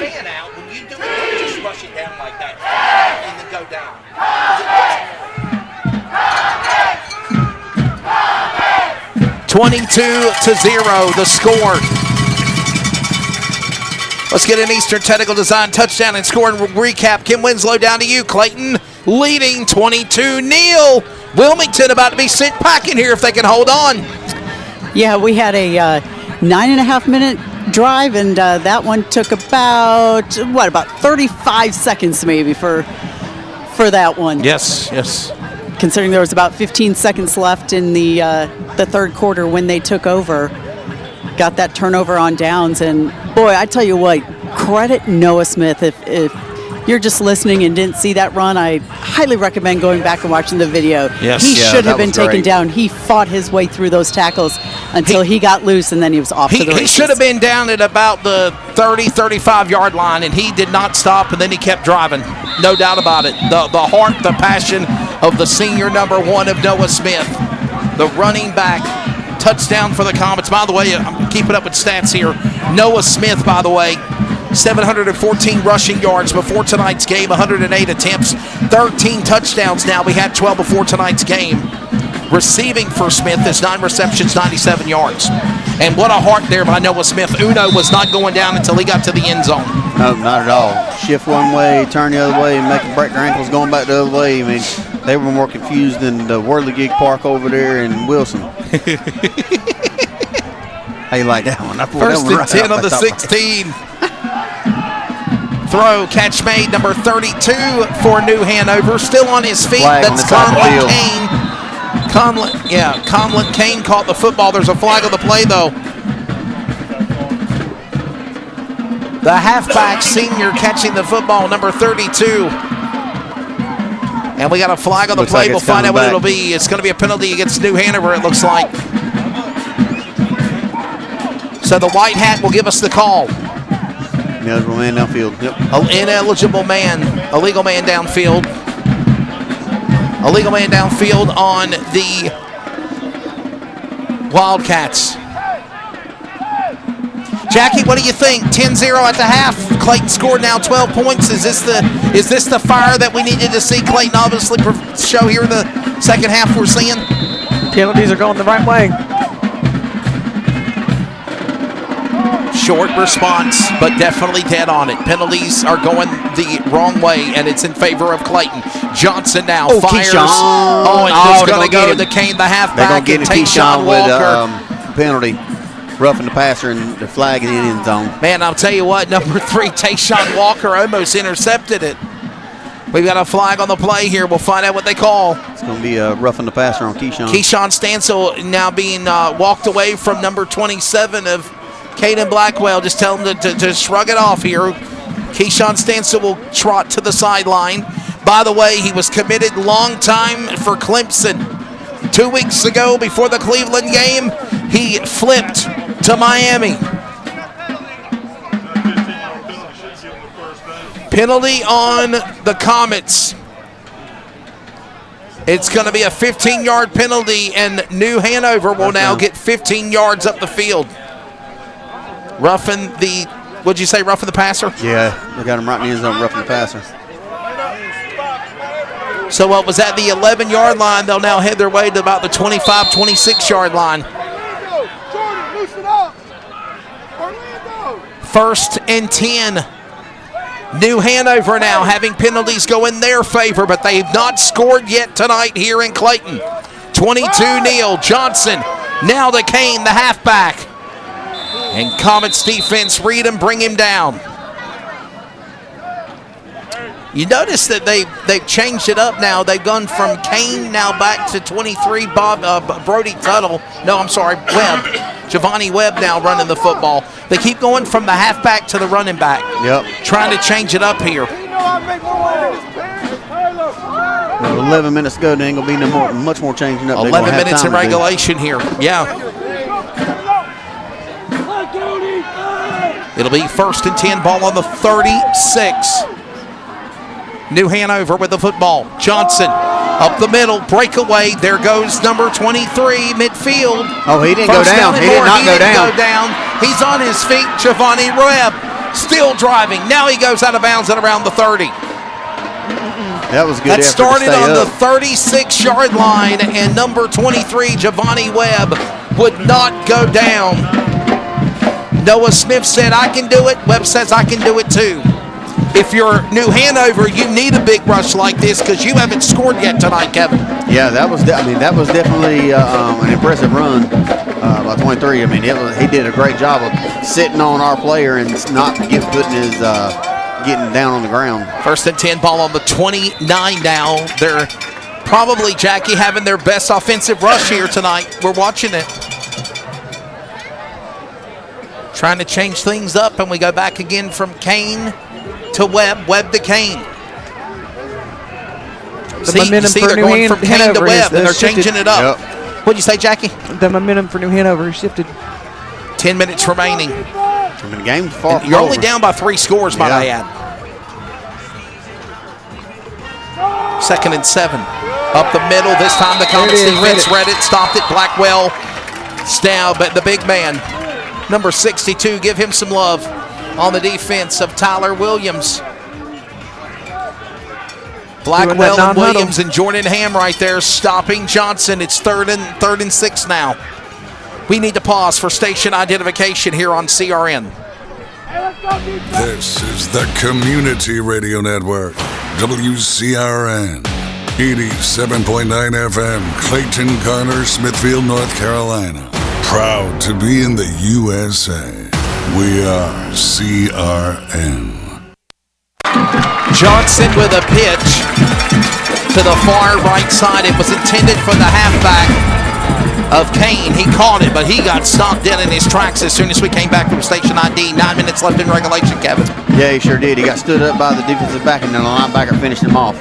Fan out. When you do it, don't just rush it down like that and then go down. 22-0, the score. Let's get an Eastern Technical Design touchdown and scoring recap. Kim Winslow, down to you. Clayton leading 22-0. Wilmington about to be sent packing here if they can hold on. Yeah, we had a 9.5-minute drive, and that one took about 35 seconds maybe for that one. Yes. Considering there was about 15 seconds left in the third quarter when they took over. Got that turnover on downs, and boy, I tell you what, credit Noah Smith. If you're just listening and didn't see that run, I highly recommend going back and watching the video. Yes. He should have been taken down. He fought his way through those tackles until he got loose, and then he was off to the races. He should have been down at about the 35-yard line, and he did not stop, and then he kept driving. No doubt about it. The heart, the passion of the senior number 1 of Noah Smith, the running back. Touchdown for the Comets. By the way, I'm keeping up with stats here. Noah Smith, by the way, 714 rushing yards before tonight's game, 108 attempts, 13 touchdowns now. We had 12 before tonight's game. Receiving for Smith is 9 receptions, 97 yards. And what a heart there by Noah Smith. Uno was not going down until he got to the end zone. No, not at all. Shift one way, turn the other way, and make them break their ankles going back the other way. I mean, they were more confused than the Whirligig Park over there in Wilson. How you like that one? I First and 10 on the 16. Throw, catch made, number 32 for New Hanover. Still on his feet. That's Conlon Kane. Conlon Kane caught the football. There's a flag on the play, though. The halfback senior catching the football, number 32. And we got a flag on the play. We'll find out what it'll be. It's going to be a penalty against New Hanover, it looks like. So the white hat will give us the call. Ineligible man downfield. Yep. Ineligible man, illegal man downfield. Illegal man downfield on the Wildcats. Jackie, what do you think? 10-0 at the half. Clayton scored now 12 points. Is this the fire that we needed to see Clayton obviously show here in the second half we're seeing? Penalties are going the right way. Short response, but definitely dead on it. Penalties are going the wrong way, and it's in favor of Clayton. Johnson now fires. Keyshawn. It's going to go to Kane, the halfback, and Tayshawn Walker. Penalty. Roughing the passer and the flag in the end zone. Man, I'll tell you what, number 3, Tayshawn Walker almost intercepted it. We've got a flag on the play here. We'll find out what they call. It's going to be roughing the passer on Keyshawn. Keyshawn Stansel now being walked away from number 27 of Caden Blackwell. Just tell him to shrug it off here. Keyshawn Stansel will trot to the sideline. By the way, he was committed long time for Clemson. 2 weeks ago, before the Cleveland game, he flipped to Miami. Penalty on the Comets. It's going to be a 15-yard penalty, and New Hanover will now get 15 yards up the field. Roughing the, what'd you say, roughing the passer? Yeah, they got him right in the end zone, roughing the passer. So what was at the 11-yard line, they'll now head their way to about the 25, 26-yard line. First and 10. New Hanover now having penalties go in their favor, but they've not scored yet tonight here in Clayton. 22-0. Johnson now to Kane, the halfback. And Comets defense read him, bring him down. You notice that they've changed it up now. They've gone from Kane now back to 23, Brody Tuttle. No, I'm sorry, Webb. Giovanni Webb now running the football. They keep going from the halfback to the running back. Yep. Trying to change it up here. 11 minutes to go. There ain't going to be much more changing up. 11 minutes in regulation here. Yeah. It'll be first and 10, ball on the 36. New Hanover with the football. Johnson up the middle, breakaway. There goes number 23, midfield. Oh, he didn't go down. He did not go down. He's on his feet. Giovanni Webb still driving. Now he goes out of bounds at around the 30. That was good. That started on the 36-yard line, and number 23, Giovanni Webb, would not go down. Noah Smith said, "I can do it." Webb says, "I can do it too." If you're New Hanover, you need a big rush like this because you haven't scored yet tonight, Kevin. Yeah, that was definitely an impressive run by 23. I mean, he did a great job of sitting on our player and not getting down on the ground. First and 10, ball on the 29 now. They're probably, Jackie, having their best offensive rush here tonight. We're watching it. Trying to change things up, and we go back again from Kane to Webb, Webb to Kane. See, they're going from Kane to Webb, and they're changing it up. Yep. What'd you say, Jackie? The momentum for New Hanover shifted. 10 minutes remaining. The game's far from You're over. only down by 3 scores, might I add. Second and 7. Up the middle. This time the Comets defense read it, stopped it. Blackwell, Stab, but the big man, number 62, give him some love on the defense of Tyler Williams. Blackwell and Williams and Jordan Ham right there stopping Johnson. It's third and 6 now. We need to pause for station identification here on CRN. This is the Community Radio Network, WCRN, 87.9 FM, Clayton, Garner, Smithfield, North Carolina. Proud to be in the USA. We are CRN. Johnson with a pitch to the far right side. It was intended for the halfback. of Kane. He caught it, but he got stopped dead in his tracks as soon as we came back from station ID. 9 minutes left in regulation, Kevin. Yeah, he sure did. He got stood up by the defensive back, and then the linebacker finished him off.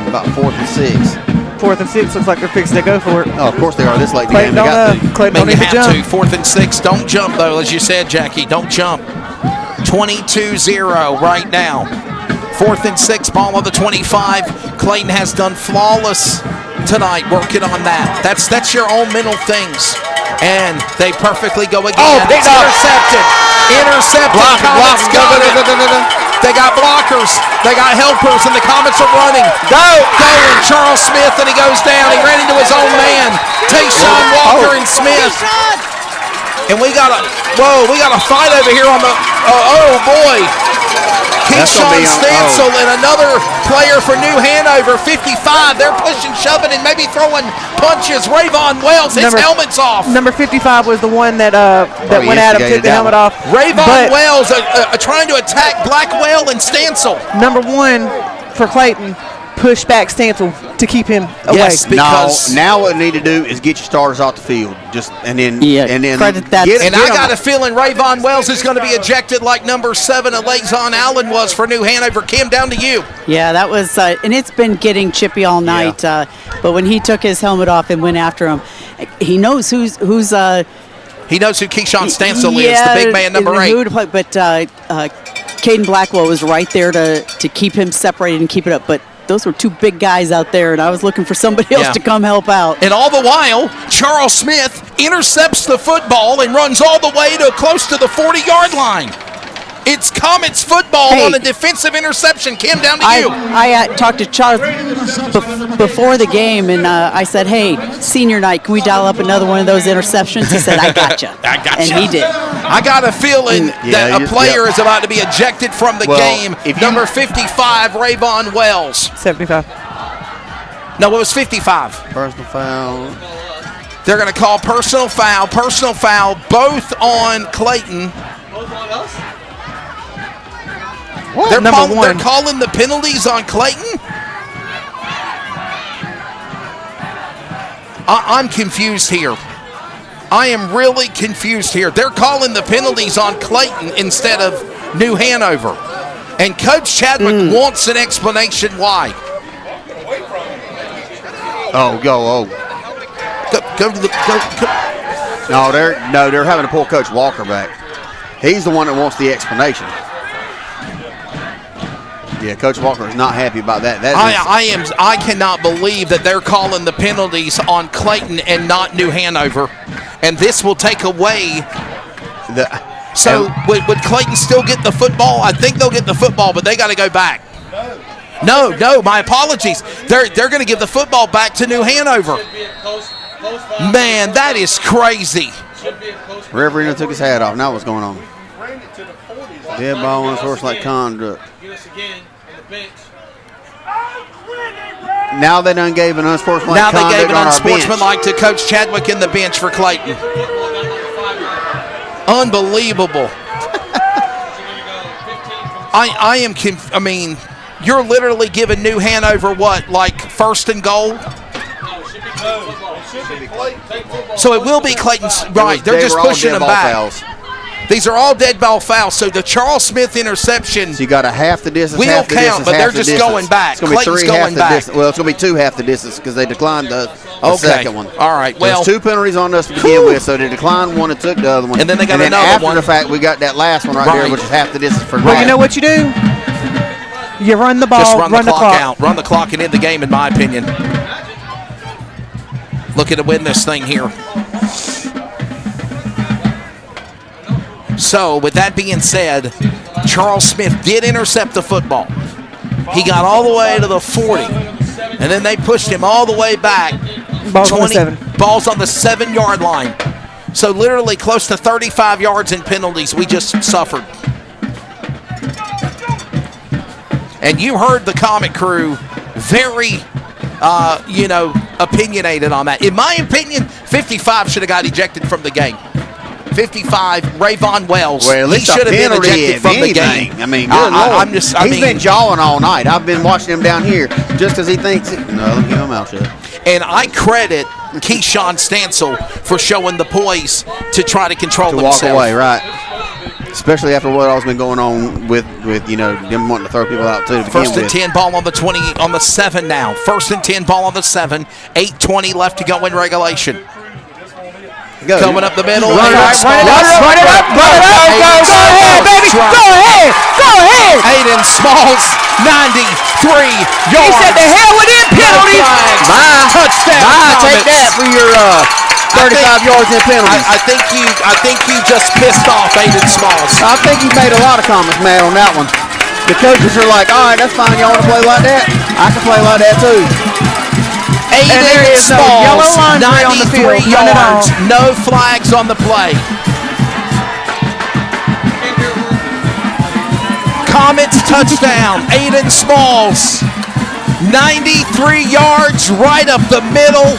About 4th and 6. 4th and 6 looks like they're fixing to go for it. Oh, of course they are. This late in the game. Clayton don't need to jump. 4th and 6. Don't jump, though, as you said, Jackie. Don't jump. 22-0 right now. 4th and 6, ball on the 25. Clayton has done flawless tonight, working on that. That's your own mental things. And they perfectly go again. Oh, it's intercepted. Comets got it. They got blockers. They got helpers, and the Comets are running. Going. Charles Smith, and he goes down. He ran into his own man. Tayshawn Walker and Smith. And we got a fight over here on the, oh boy. Keyshawn Stansel and another player for New Hanover, 55. They're pushing, shoving, and maybe throwing punches. Rayvon Wells, his helmet's off. Number 55 was the one that went at him, took the helmet off. Rayvon Wells trying to attack Blackwell and Stansel. Number 1 for Clayton, push back Stansel to keep him away. Yes, because now what we need to do is get your starters off the field, and then I got a feeling Rayvon Wells is going to be ejected like number 7, Alazon Allen was for New Hanover. Kim, down to you. Yeah, that was, and it's been getting chippy all night. But when he took his helmet off and went after him, he knows who's. He knows who Keyshawn Stansel is, the big man, number 8. But Caden Blackwell was right there to keep him separated and keep it up. But those were 2 big guys out there, and I was looking for somebody else to come help out. And all the while, Charles Smith intercepts the football and runs all the way to close to the 40-yard line. It's Comets football on a defensive interception. Kim, down to you. I talked to Charles before the game, and I said, hey, senior night, can we dial up another one of those interceptions? He said, I got you. And he did. I got a feeling that a player is about to be ejected from the game. Number 55, Rayvon Wells. 75. No, it was 55. Personal foul. They're going to call personal foul, both on Clayton. Both on us? They're calling the penalties on Clayton? I'm confused here. I am really confused here. They're calling the penalties on Clayton instead of New Hanover. And Coach Chadwick wants an explanation why. Go. No, they're having to pull Coach Walker back. He's the one that wants the explanation. Yeah, Coach Walker is not happy about that. I cannot believe that they're calling the penalties on Clayton and not New Hanover, and this will take away. Would Clayton still get the football? I think they'll get the football, but they got to go back. No. My apologies. They're going to give the football back to New Hanover. Man, that is crazy. Referee took his hat off. Now what's going on? Dead ball unsportsmanlike conduct. Now they done gave an unsportsmanlike conduct. Now they gave an unsportsmanlike to Coach Chadwick in the bench for Clayton. Unbelievable. I mean, you're literally giving New Hanover what, like 1st and goal? So it will be Clayton's, right? They're just pushing them back. Fouls. These are all dead ball fouls. So the Charles Smith interception. So you got a half the distance. We don't count, but they're just going back. It's going to be 3 half the distance. Well, it's going to be 2 half the distance because they declined the second one. All right. Well, there's 2 penalties on us to begin with, so they declined one and took the other one. And then they got another after one. After the fact, we got that last one right here, which is half the distance for. Well, you know what you do? You run the ball, just run the clock out. Run the clock and end the game, in my opinion. Looking to win this thing here. So, with that being said, Charles Smith did intercept the football. He got all the way to the 40, and then they pushed him all the way back. Balls on the 7. Balls on the 7-yard line. So, literally close to 35 yards in penalties we just suffered. And you heard the Comet crew very, opinionated on that. In my opinion, 55 should have got ejected from the game. 55, Rayvon Wells. Well, at least he should a have been penalty ejected if from the anything. game. I mean, good Lord. He's He's been jawing all night. I've been watching him down here just because he thinks it. No, let me get my mouth shut. And I credit Keyshawn Stansel for showing the poise to try to control himself. To walk away, right. Especially after what all's been going on with them wanting to throw people out too. First and 10 ball on the 20, on the 7 now. First and 10 ball on the 7. 8:20 left to go in regulation. Go. Coming up the middle. Run it up. Go ahead, baby. Go ahead. Aiden Smalls, 93 yards. He said the hell with them penalties. Bye. Touchdown. Take that for your 35 yards in penalties. I think you just pissed off Aiden Smalls. I think you made a lot of comments, man, on that one. The coaches are like, all right, that's fine. Y'all want to play like that? I can play like that too. Aiden Smalls, on the 93 field. yards. No flags on the play. Comets touchdown. Aiden Smalls, 93 yards right up the middle.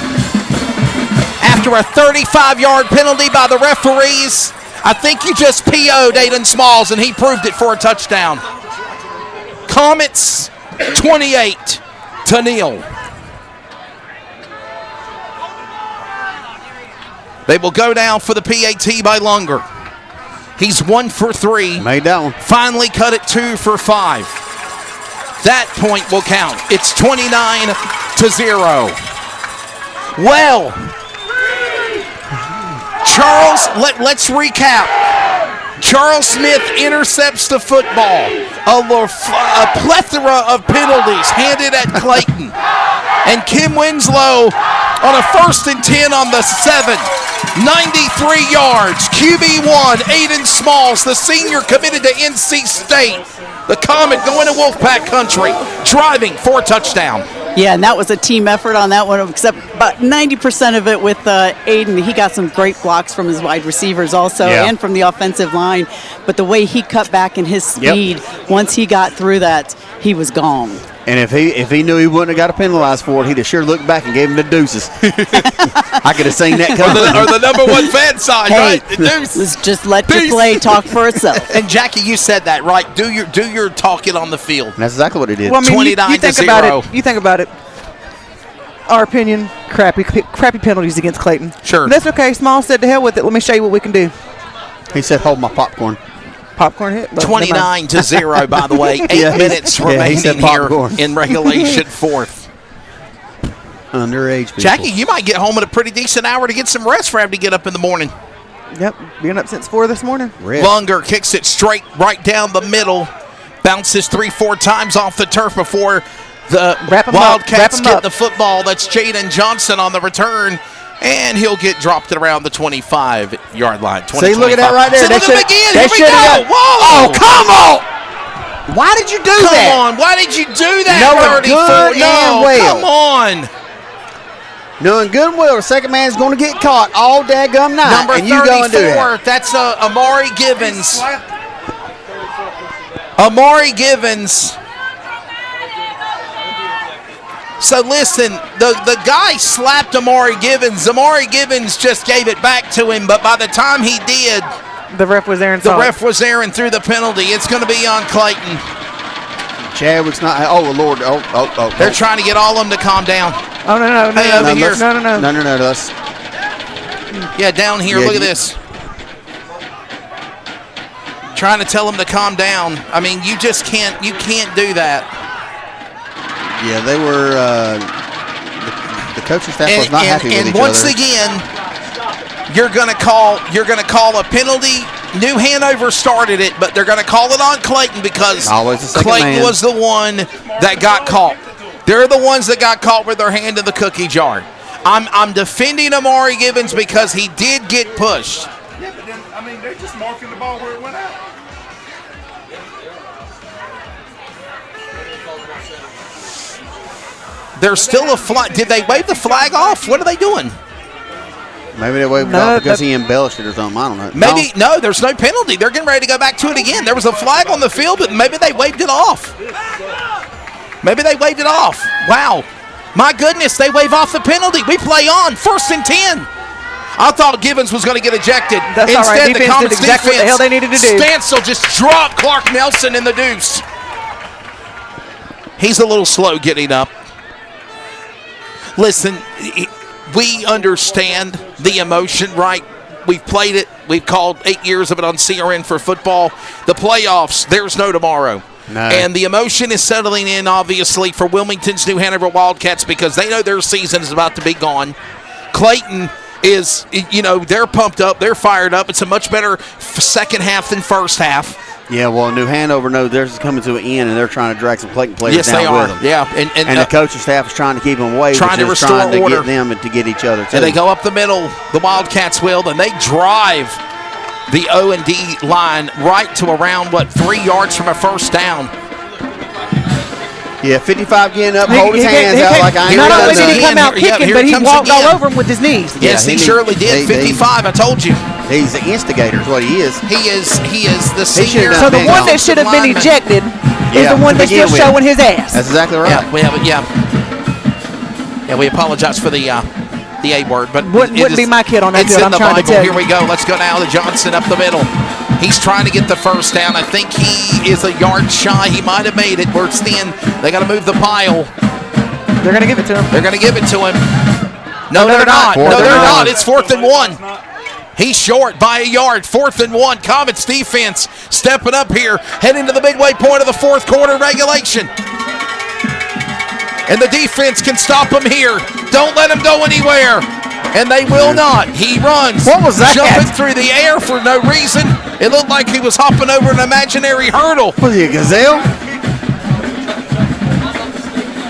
After a 35-yard penalty by the referees, I think you just PO'd Aiden Smalls, and he proved it for a touchdown. Comets 28-0. They will go down for the PAT by Lunger. He's 1 for 3. Made that one. Finally cut it 2 for 5. That point will count. It's 29-0. Well, Charles, let's recap. Charles Smith intercepts the football. A plethora of penalties handed at Clayton. And Kim Winslow on a 1st and 10 on the 7. 93 yards. QB1, Aiden Smalls, the senior committed to NC State. The Comet going to Wolfpack country, driving for a touchdown. Yeah, and that was a team effort on that one, except about 90% of it with Aiden. He got some great blocks from his wide receivers also, and from the offensive line. But the way he cut back in his speed, once he got through that, he was gone. And if he knew he wouldn't have got penalized for it, he'd have sure looked back and gave him the deuces. I could have seen that coming. or the number one fan sign, right? The deuces. Just let your play talk for itself. And Jackie, you said that, right? Do your talking on the field. And that's exactly what he did. Well, I mean, 29-0. You think about it. Our opinion, crappy penalties against Clayton. Sure. That's okay. Small said to hell with it. Let me show you what we can do. He said, hold my popcorn. Popcorn hit. 29-0, by the way. 8 minutes remaining here in regulation 4th. Underage people. Jackie, you might get home at a pretty decent hour to get some rest for him to get up in the morning. Yep, been up since 4 this morning. Lunger kicks it straight right down the middle. Bounces 3-4 times off the turf before the Wildcats get the football. That's Jaden Johnson on the return. And he'll get dropped at around the 25-yard line. See, look at that right there. See, look at him again. Here we go. Oh, come on. Why did you do that? Come on. Why did you do that, Knowing 34? good and well. Come on. Knowing good and well, the second man's going to get caught all daggum night. Number and you 34, go and do that. That's Amari Givens. Amari Givens. So listen, the guy slapped Amari Givens. Amari Givens just gave it back to him, but by the time he did, the ref was there and the ref was there and threw the penalty. It's going to be on Clayton. Chadwick's not. Oh Lord! Oh! They're trying to get all of them to calm down. Oh no! Hey, over here. No. That's. Yeah, down here. Look at this. Trying to tell them to calm down. I mean, you just can't. You can't do that. Yeah, they were. The coaching staff was not happy with each other. And once again, you're going to call a penalty. New Hanover started it, but they're going to call it on Clayton because Clayton was the one that got caught. They're the ones that got caught with their hand in the cookie jar. I'm defending Amari Givens because he did get pushed. Yeah, but then, I mean, they're just marking the ball where it went out. There's still a flag. Did they wave the flag off? What are they doing? Maybe they waved it off because he embellished it or something. I don't know. Maybe no. There's no penalty. They're getting ready to go back to it again. There was a flag on the field, but maybe they waved it off. Maybe they waved it off. Wow. My goodness, they wave off the penalty. We play on. 1st and 10. I thought Givens was going to get ejected. That's all right. Instead, the Defense Comets did exactly what the hell they needed to do. Stancil just dropped Clark Nelson in the deuce. He's a little slow getting up. Listen, we understand the emotion, right? We've played it. We've called 8 years of it on CRN for football. The playoffs, there's no tomorrow. No. And the emotion is settling in, obviously, for Wilmington's new Hanover Wildcats because they know their season is about to be gone. Clayton is, they're pumped up. They're fired up. It's a much better second half than first half. Yeah, well, New Hanover knows theirs is coming to an end, and they're trying to drag some Clayton players down with them. Yeah, and the coaching staff is trying to keep them away, trying to restore trying to order. get them and to get each other too. And they go up the middle. The Wildcats will, and they drive the O&D line right to around 3 yards from a first down. Yeah, 55 getting up, hold his hands out like I ain't Not only done did he come out kicking, but he walked all over him with his knees. Yes, he surely did. 55, I told you. He's the instigator is what he is. He is the senior. So the one that should have been ejected is the one that's still showing his ass. That's exactly right. Yeah, we apologize for the A word, but wouldn't be my kid on that field. I'm trying to tell you. Here we go. Let's go now to Johnson up the middle. He's trying to get the first down. I think he is a yard shy. He might have made it. We're thin. They got to move the pile. They're going to give it to him. They're going to give it to him. No, they're not. No, they're not. It's 4th and 1. He's short by a yard. 4th and 1. Comets defense stepping up here, heading to the midway point of the fourth quarter regulation. And the defense can stop him here. Don't let him go anywhere. And they will not. He runs. What was that? Jumping through the air for no reason. It looked like he was hopping over an imaginary hurdle. Was he a gazelle?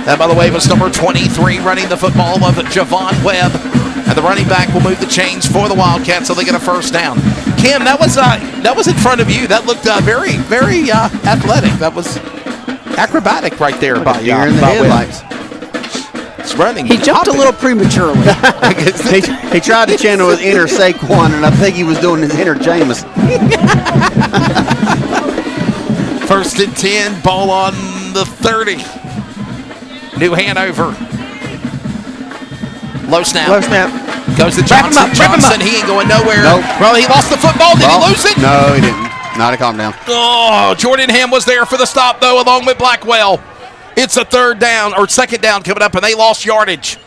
That, by the way, was number 23 running the football of Javon Webb. And the running back will move the chains for the Wildcats so they get a first down. Kim, that was in front of you. That looked very, very athletic. That was acrobatic right there by you. Deer in the headlights. It's running. He jumped a little prematurely. he tried to channel his inner Saquon, and I think he was doing his inner Jameis. 1st and 10, ball on the 30. New Hanover. Low snap. Goes to Johnson. Johnson, he ain't going nowhere. Nope. Well, he lost the football. Did he lose it? No, he didn't. Not a calm down. Oh, Jordan Ham was there for the stop, though, along with Blackwell. It's a second down coming up, and they lost yardage.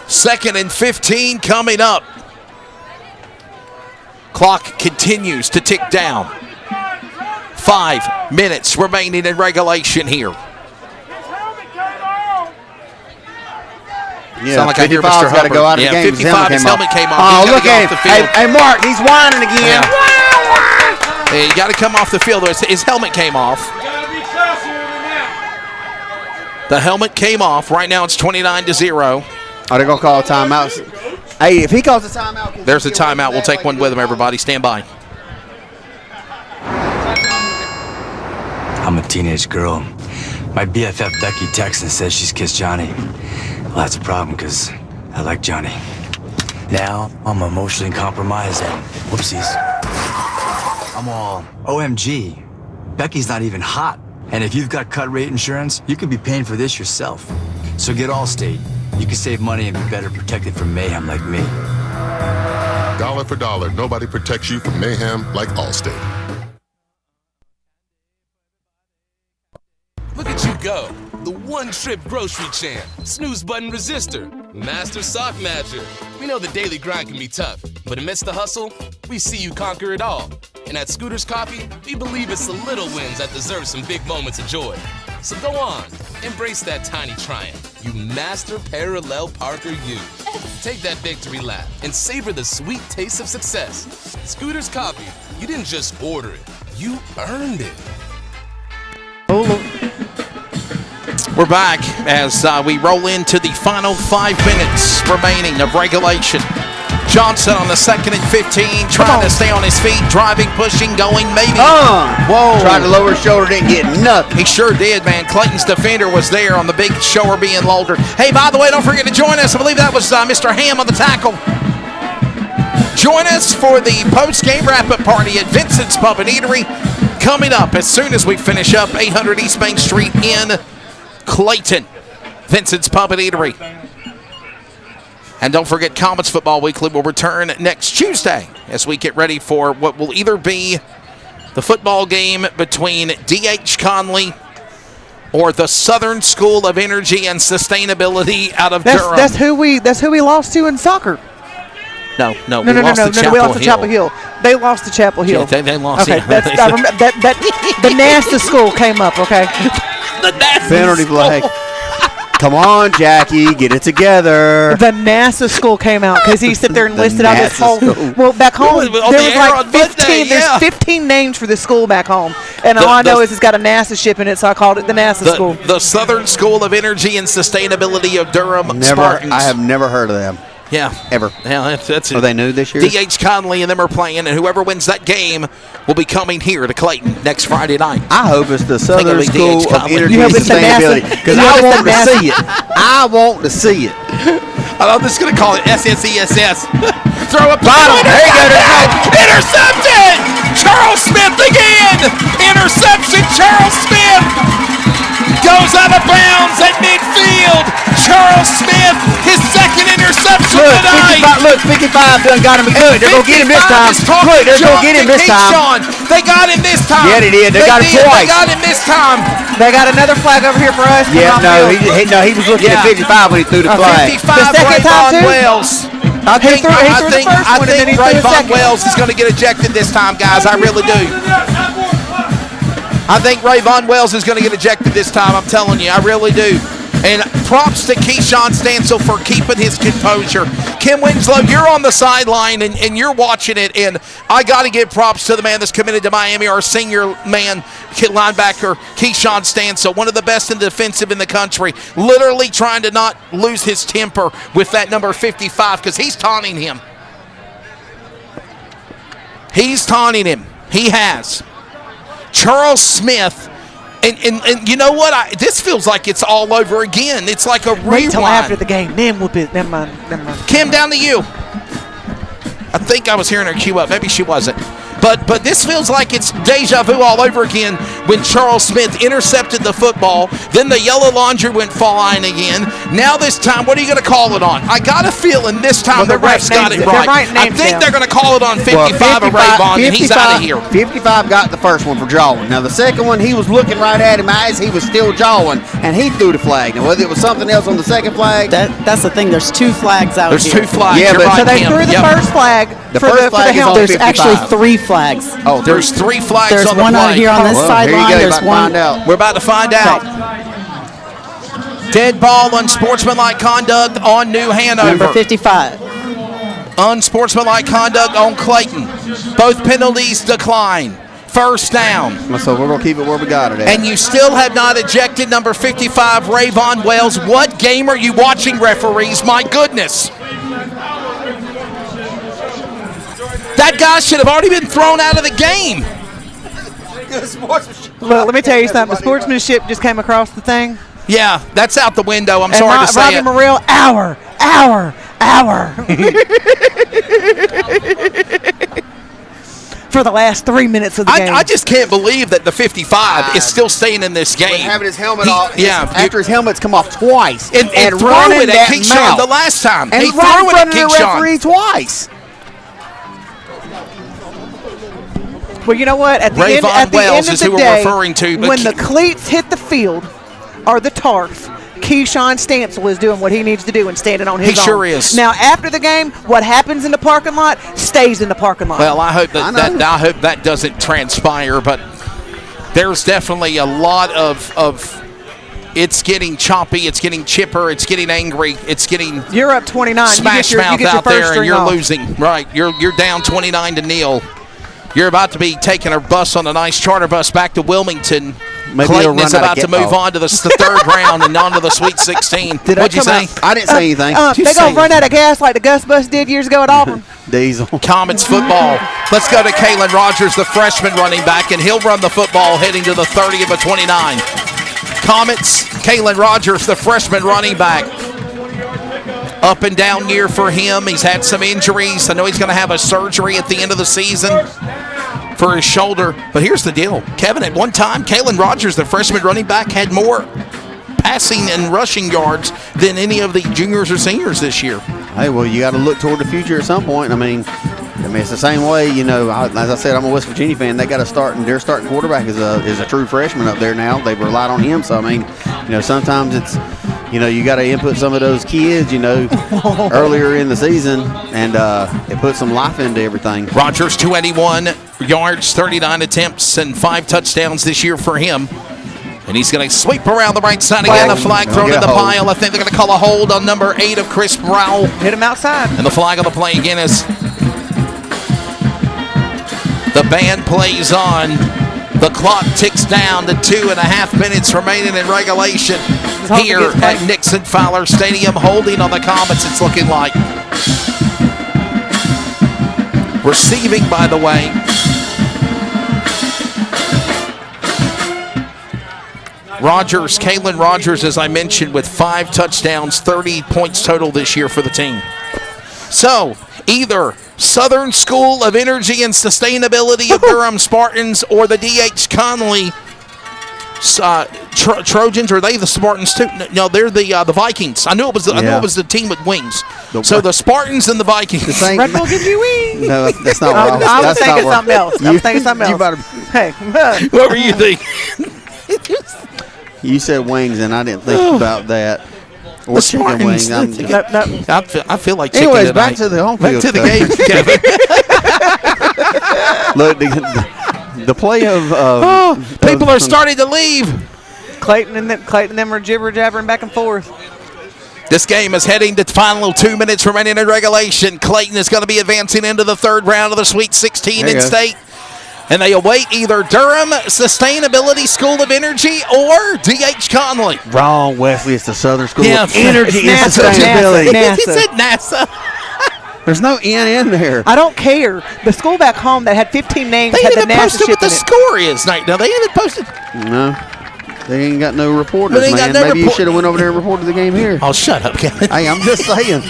2nd and 15 coming up. Clock continues to tick down. 5 minutes remaining in regulation here. Yeah, sound like I hear Mr. got to Hubbard. go out of the game. 55, his helmet came off. Oh, He's look gotta at go him. off the field. Hey, Mark, he's whining again. Hey, you got to come off the field. His helmet came off. The helmet came off. Right now it's 29-0. Are they going to call a timeout? Hey, if he calls a timeout. There's a timeout. We'll take one with him, everybody. Stand by. I'm a teenage girl. My BFF Becky texts and says she's kissed Johnny. Well, that's a problem because I like Johnny. Now I'm emotionally compromised and whoopsies. I'm all OMG. Becky's not even hot. And if you've got cut rate insurance, you could be paying for this yourself. So get Allstate. You can save money and be better protected from mayhem like me. Dollar for dollar, nobody protects you from mayhem like Allstate. Look at you go. The one-trip grocery champ, snooze button resistor, master sock matcher. We know the daily grind can be tough, but amidst the hustle, we see you conquer it all. And at Scooter's Coffee, we believe it's the little wins that deserve some big moments of joy. So go on, embrace that tiny triumph. You master parallel Parker you. Take that victory lap and savor the sweet taste of success. Scooter's Coffee, you didn't just order it, you earned it. We're back as we roll into the final 5 minutes remaining of regulation. Johnson on the 2nd and 15, trying to stay on his feet, driving, pushing, going, maybe. Whoa. Tried to lower his shoulder, didn't get nothing. He sure did, man. Clayton's defender was there on the big shoulder being lowered. Hey, by the way, don't forget to join us. I believe that was Mr. Ham on the tackle. Join us for the post-game wrap-up party at Vincent's Pub and Eatery coming up as soon as we finish up 800 East Main Street in Clayton. Vincent's Pub and Eatery. And don't forget, Comets Football Weekly will return next Tuesday as we get ready for what will either be the football game between D.H. Conley or the Southern School of Energy and Sustainability out of Durham. That's who we lost to in soccer. No, we lost to Chapel Hill. They lost to Chapel Hill. Yeah, they lost. Okay, I remember that the NASA school came up. Okay. The NASA penalty flag. Come on, Jackie, get it together. The NASA school came out because he sat there and listed out this whole. Well, back home there was like 15. There's 15 names for this school back home, and all I know is it's got a NASA ship in it, so I called it the NASA school. The Southern School of Energy and Sustainability of Durham Spartans. I have never heard of them. Yeah. Ever. Yeah, that's it. Are they new this year? D.H. Conley and them are playing, and whoever wins that game will be coming here to Clayton next Friday night. I hope it's the Southern School of Energy and Sustainability, because I want to see it. I want to see it. I'm just going to call it SSESS. Throw a bottom. There you go. Intercepted! Charles Smith again! Interception, Charles Smith! Goes out of bounds at midfield. Charles Smith, his second interception tonight. 55 done got him good. They're going to get him this time. Look, they're going to get him this time. They got him this time. Yeah, they did. They got him twice. They got him this time. They got another flag over here for us. Yeah, no, he was looking at 55 when he threw the flag. 55, the second time too? Wells. I think Ray Von Wells is going to get ejected this time, guys. I really do. I think Ray Von Wells is going to get ejected this time. I'm telling you, I really do. And props to Keyshawn Stansel for keeping his composure. Kim Winslow, you're on the sideline and you're watching it. And I got to give props to the man that's committed to Miami, our senior man, linebacker, Keyshawn Stansel, one of the best in the defensive in the country, literally trying to not lose his temper with that number 55 because he's taunting him. He's taunting him. He has. Charles Smith. And you know what? This feels like it's all over again. It's like a rewind. Wait till after the game. Then we'll be. Never mind. Kim, down to you. I think I was hearing her cue up. Maybe she wasn't. But this feels like it's deja vu all over again when Charles Smith intercepted the football. Then the yellow laundry went flying again. Now this time, what are you going to call it on? I got a feeling this time the refs got it right. I think they're going to call it on 55 of Ray Vaughn, and he's out of here. 55 got the first one for jawing. Now the second one, he was looking right at him as he was still jawing, and he threw the flag. Now whether it was something else on the second flag. That's the thing. There's two flags out here. There's two flags. Yeah, so they threw the first flag. The first flag is on 55. There's actually 3 flags. Oh, there's 3 flags there's on the one play. out here on this sideline. There's one. We're about to find out. Dead ball, unsportsmanlike conduct on New Hanover. Number 55. Unsportsmanlike conduct on Clayton. Both penalties decline. First down. So we're going to keep it where we got it at. And you still have not ejected number 55, Ray Von Wells. What game are you watching, referees? My goodness. That guy should have already been thrown out of the game. Look, let me tell you something. The sportsmanship just came across the thing. Yeah, that's out the window. I'm sorry to say Robbie it. Morrell, hour. For the last 3 minutes of the game. I just can't believe that the 55 is still staying in this game. Having his helmet off. After his helmet's come off twice. And threw it at Keyshawn the last time. And he threw it at the referee twice. Well, you know what? At the end of the day, when the cleats hit the field or the tarf, Keyshawn Stansel is doing what he needs to do and standing on his own. He sure is. Now, after the game, what happens in the parking lot stays in the parking lot. Well, I hope that doesn't transpire, but there's definitely a lot of it's getting choppy, it's getting chipper, it's getting angry, it's getting you're up 29. Smash you mouth get your out there, and you're off. losing. Right, you're down 29-0. You're about to be taking a bus on a nice charter bus back to Wilmington. Maybe Clayton is about to move on to the third round and on to the Sweet 16. What'd you say? I didn't say anything. They're going to run out of gas like the Gus Bus did years ago at Auburn. Diesel. Comets football. Let's go to Kalen Rogers, the freshman running back, and he'll run the football heading to the 30 of a 29. Comets, Kalen Rogers, the freshman running back. Up and down year for him. He's had some injuries. I know he's going to have a surgery at the end of the season for his shoulder. But here's the deal. Kevin, at one time, Kalen Rogers, the freshman running back, had more passing and rushing yards than any of the juniors or seniors this year. Hey, well, you got to look toward the future at some point. I mean, it's the same way, you know, as I said, I'm a West Virginia fan. They got to start, and their starting quarterback is a true freshman up there now. They've relied on him. So, I mean, you know, sometimes it's, you know, you got to input some of those kids, you know, earlier in the season, and it puts some life into everything. Rogers, 281 yards, 39 attempts, and 5 touchdowns this year for him. And he's going to sweep around the right side again. A flag thrown in the pile. I think they're going to call a hold on number 8 of Chris Brow. Hit him outside. And the flag on the play again is the band plays on. The clock ticks down to 2.5 minutes remaining in regulation here at Nixon-Fowler Stadium. Holding on the Comets, it's looking like. Receiving, by the way. Rogers, Kalen Rogers, as I mentioned, with 5 touchdowns, 30 points total this year for the team. So, either Southern School of Energy and Sustainability of Durham Spartans or the D.H. Conley Trojans, or are they the Spartans too? No, they're the Vikings. I knew it was the team with wings. So the Spartans and the Vikings. Red Bull gives you wings. No, that's not what I was thinking something else. I was thinking something else. Hey. What were you thinking? You said wings, and I didn't think about that. Or chicken wings. I feel like chicken. Anyways, back to the home field. Back to the game, Kevin. Look, the play of people are starting to leave. Clayton and them are jibber jabbering back and forth. This game is heading to final 2 minutes remaining in regulation. Clayton is going to be advancing into the 3rd round of the Sweet 16 in state. And they await either Durham Sustainability School of Energy or D.H. Conley. Wrong, Wesley. It's the Southern School of Energy and Sustainability. He said NASA. There's no N in there. I don't care. The school back home that had 15 names had the NASA ship what the score is. Now, they ain't even posted. No. They ain't got no reporters, man. Maybe you should have went over there and reported the game here. Oh, shut up, Kevin. Hey, I'm just saying.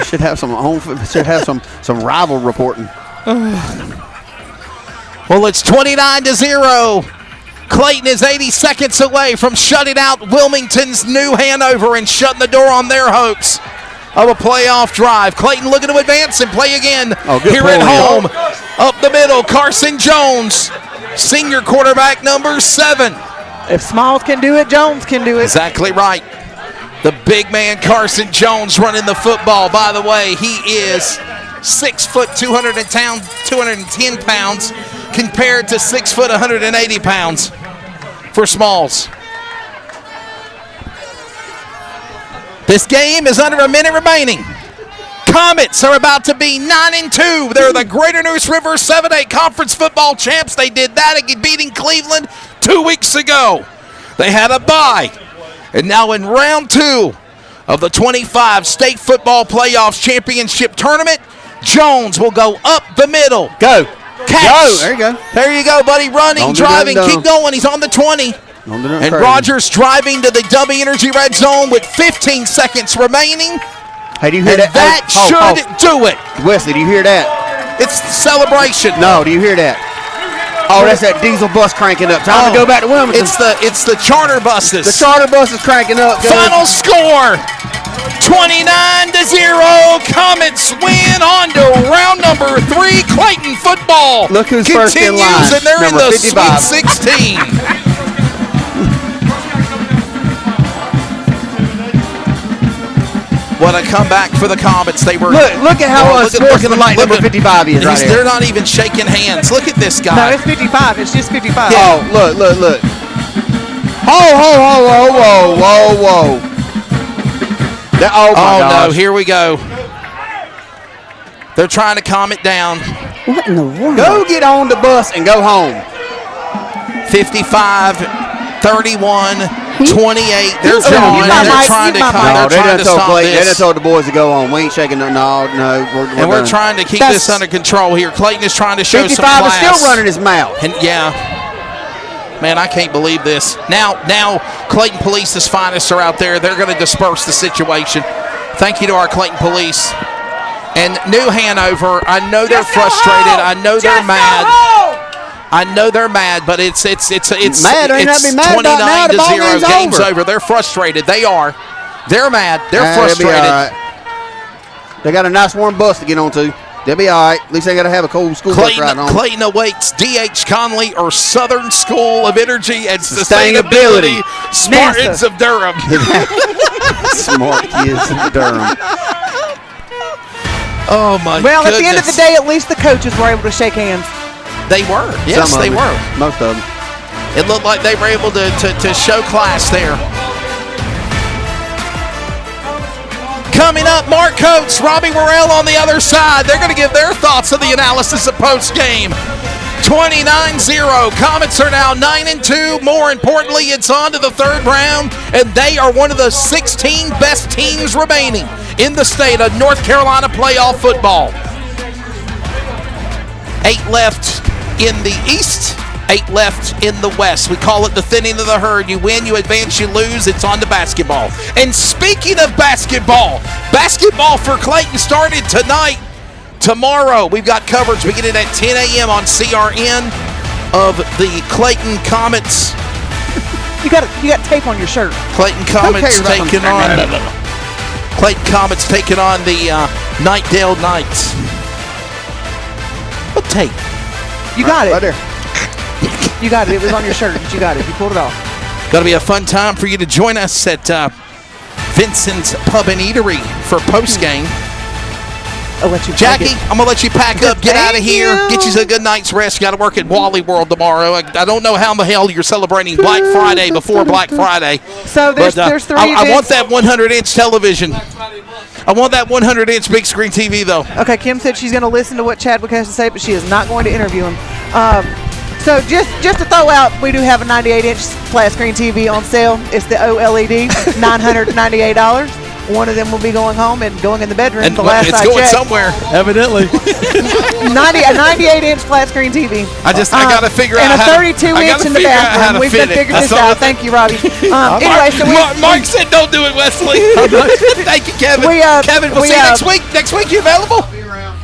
Should have some rival reporting. Well, it's 29-0. Clayton is 80 seconds away from shutting out Wilmington's New Hanover and shutting the door on their hopes of a playoff drive. Clayton looking to advance and play again here at home. Up the middle, Carson Jones, senior quarterback number 7. If Smalls can do it, Jones can do it. Exactly right. The big man Carson Jones running the football. By the way, he is 6 foot 210 pounds compared to 6 foot 180 pounds for Smalls. This game is under a minute remaining. Comets are about to be 9-2. They're the Greater Neuse River 7A Conference football champs. They did that again, beating Cleveland 2 weeks ago. They had a bye. And now in round 2 of the 25 state football playoffs championship tournament, Jones will go up the middle. Go. Catch. Go. There you go. There you go, buddy. Running, driving, keep going. He's on the 20. And Rogers driving to the W Energy red zone with 15 seconds remaining. Hey, do you hear that? That should do it. Wesley, do you hear that? It's celebration. No, do you hear that? Oh, that's that diesel bus cranking up. Time to go back to Wilmington. It's the charter buses. The charter bus is cranking up. Final score, 29-0. Comets win on to round number 3. Clayton football Look who's first in line. And they're number in the 55. Sweet 16. What a comeback for the Comets. They were. Look at how unsportsmanlike number 55 is right They're here. not even shaking hands. Look at this guy. No, it's 55. It's just 55. Yeah. Oh, look. Whoa. Oh, no, here we go. They're trying to calm it down. What in the world? Go get on the bus and go home. 55, 31, 28. They're trying to stop this. They done told the boys to go on. We ain't shaking no. We're trying to keep this under control here. Clayton is trying to show some class. 55 is still running his mouth. And man, I can't believe this. Now Clayton Police's finest are out there. They're going to disperse the situation. Thank you to our Clayton Police. And New Hanover, I know they're frustrated. I know they're mad. I know they're mad, but it's mad. 29-0. Game's over. They're frustrated. They are. They're mad. They're frustrated. They got a nice warm bus to get onto. They'll be all right. At least they got to have a cold school bus ride on. Clayton awaits D.H. Conley or Southern School of Energy and Sustainability. Spartans of Durham. Smart kids in Durham. Oh, my Well, goodness. at the end of the day, at least the coaches were able to shake hands. They were. Yes, they were. Most of them. It looked like they were able to show class there. Coming up, Mark Coates, Robbie Worrell on the other side. They're going to give their thoughts of the analysis of post-game. 29-0. Comets are now 9-2. More importantly, it's on to the third round, and they are one of the 16 best teams remaining in the state of North Carolina playoff football. 8 left in the East, 8 left in the West. We call it the thinning of the herd. You win, you advance, you lose. It's on to basketball. And speaking of basketball for Clayton started tonight. Tomorrow, we've got coverage beginning at 10 a.m. on CRN of the Clayton Comets. You got tape on your shirt. Clayton Comets taking on the Knightdale Knights. What tape? You got it. Right there. You got it. It was on your shirt, but you got it. You pulled it off. Going to be a fun time for you to join us at Vincent's Pub and Eatery for postgame. I'll let you Jackie, I'm going to let you pack up, get out of here, get you a good night's rest. You got to work at Wally World tomorrow. I don't know how the hell you're celebrating Black Friday before Black Friday. So there's 3 I want that 100-inch television. I want that 100-inch big screen TV, though. Okay, Kim said she's going to listen to what Chadwick has to say, but she is not going to interview him. So just to throw out, we do have a 98-inch flat screen TV on sale. It's the OLED, $998. One of them will be going home and going in the bedroom. And the last it's I going checked. somewhere. Evidently. A 98-inch flat screen TV. I got to figure out and how a 32-inch in the bathroom. We've been figuring this out. Thank you, Robbie. Anyway, so Mark said don't do it, Wesley. Thank you, Kevin. Kevin, we'll see you next week. Next week, you available?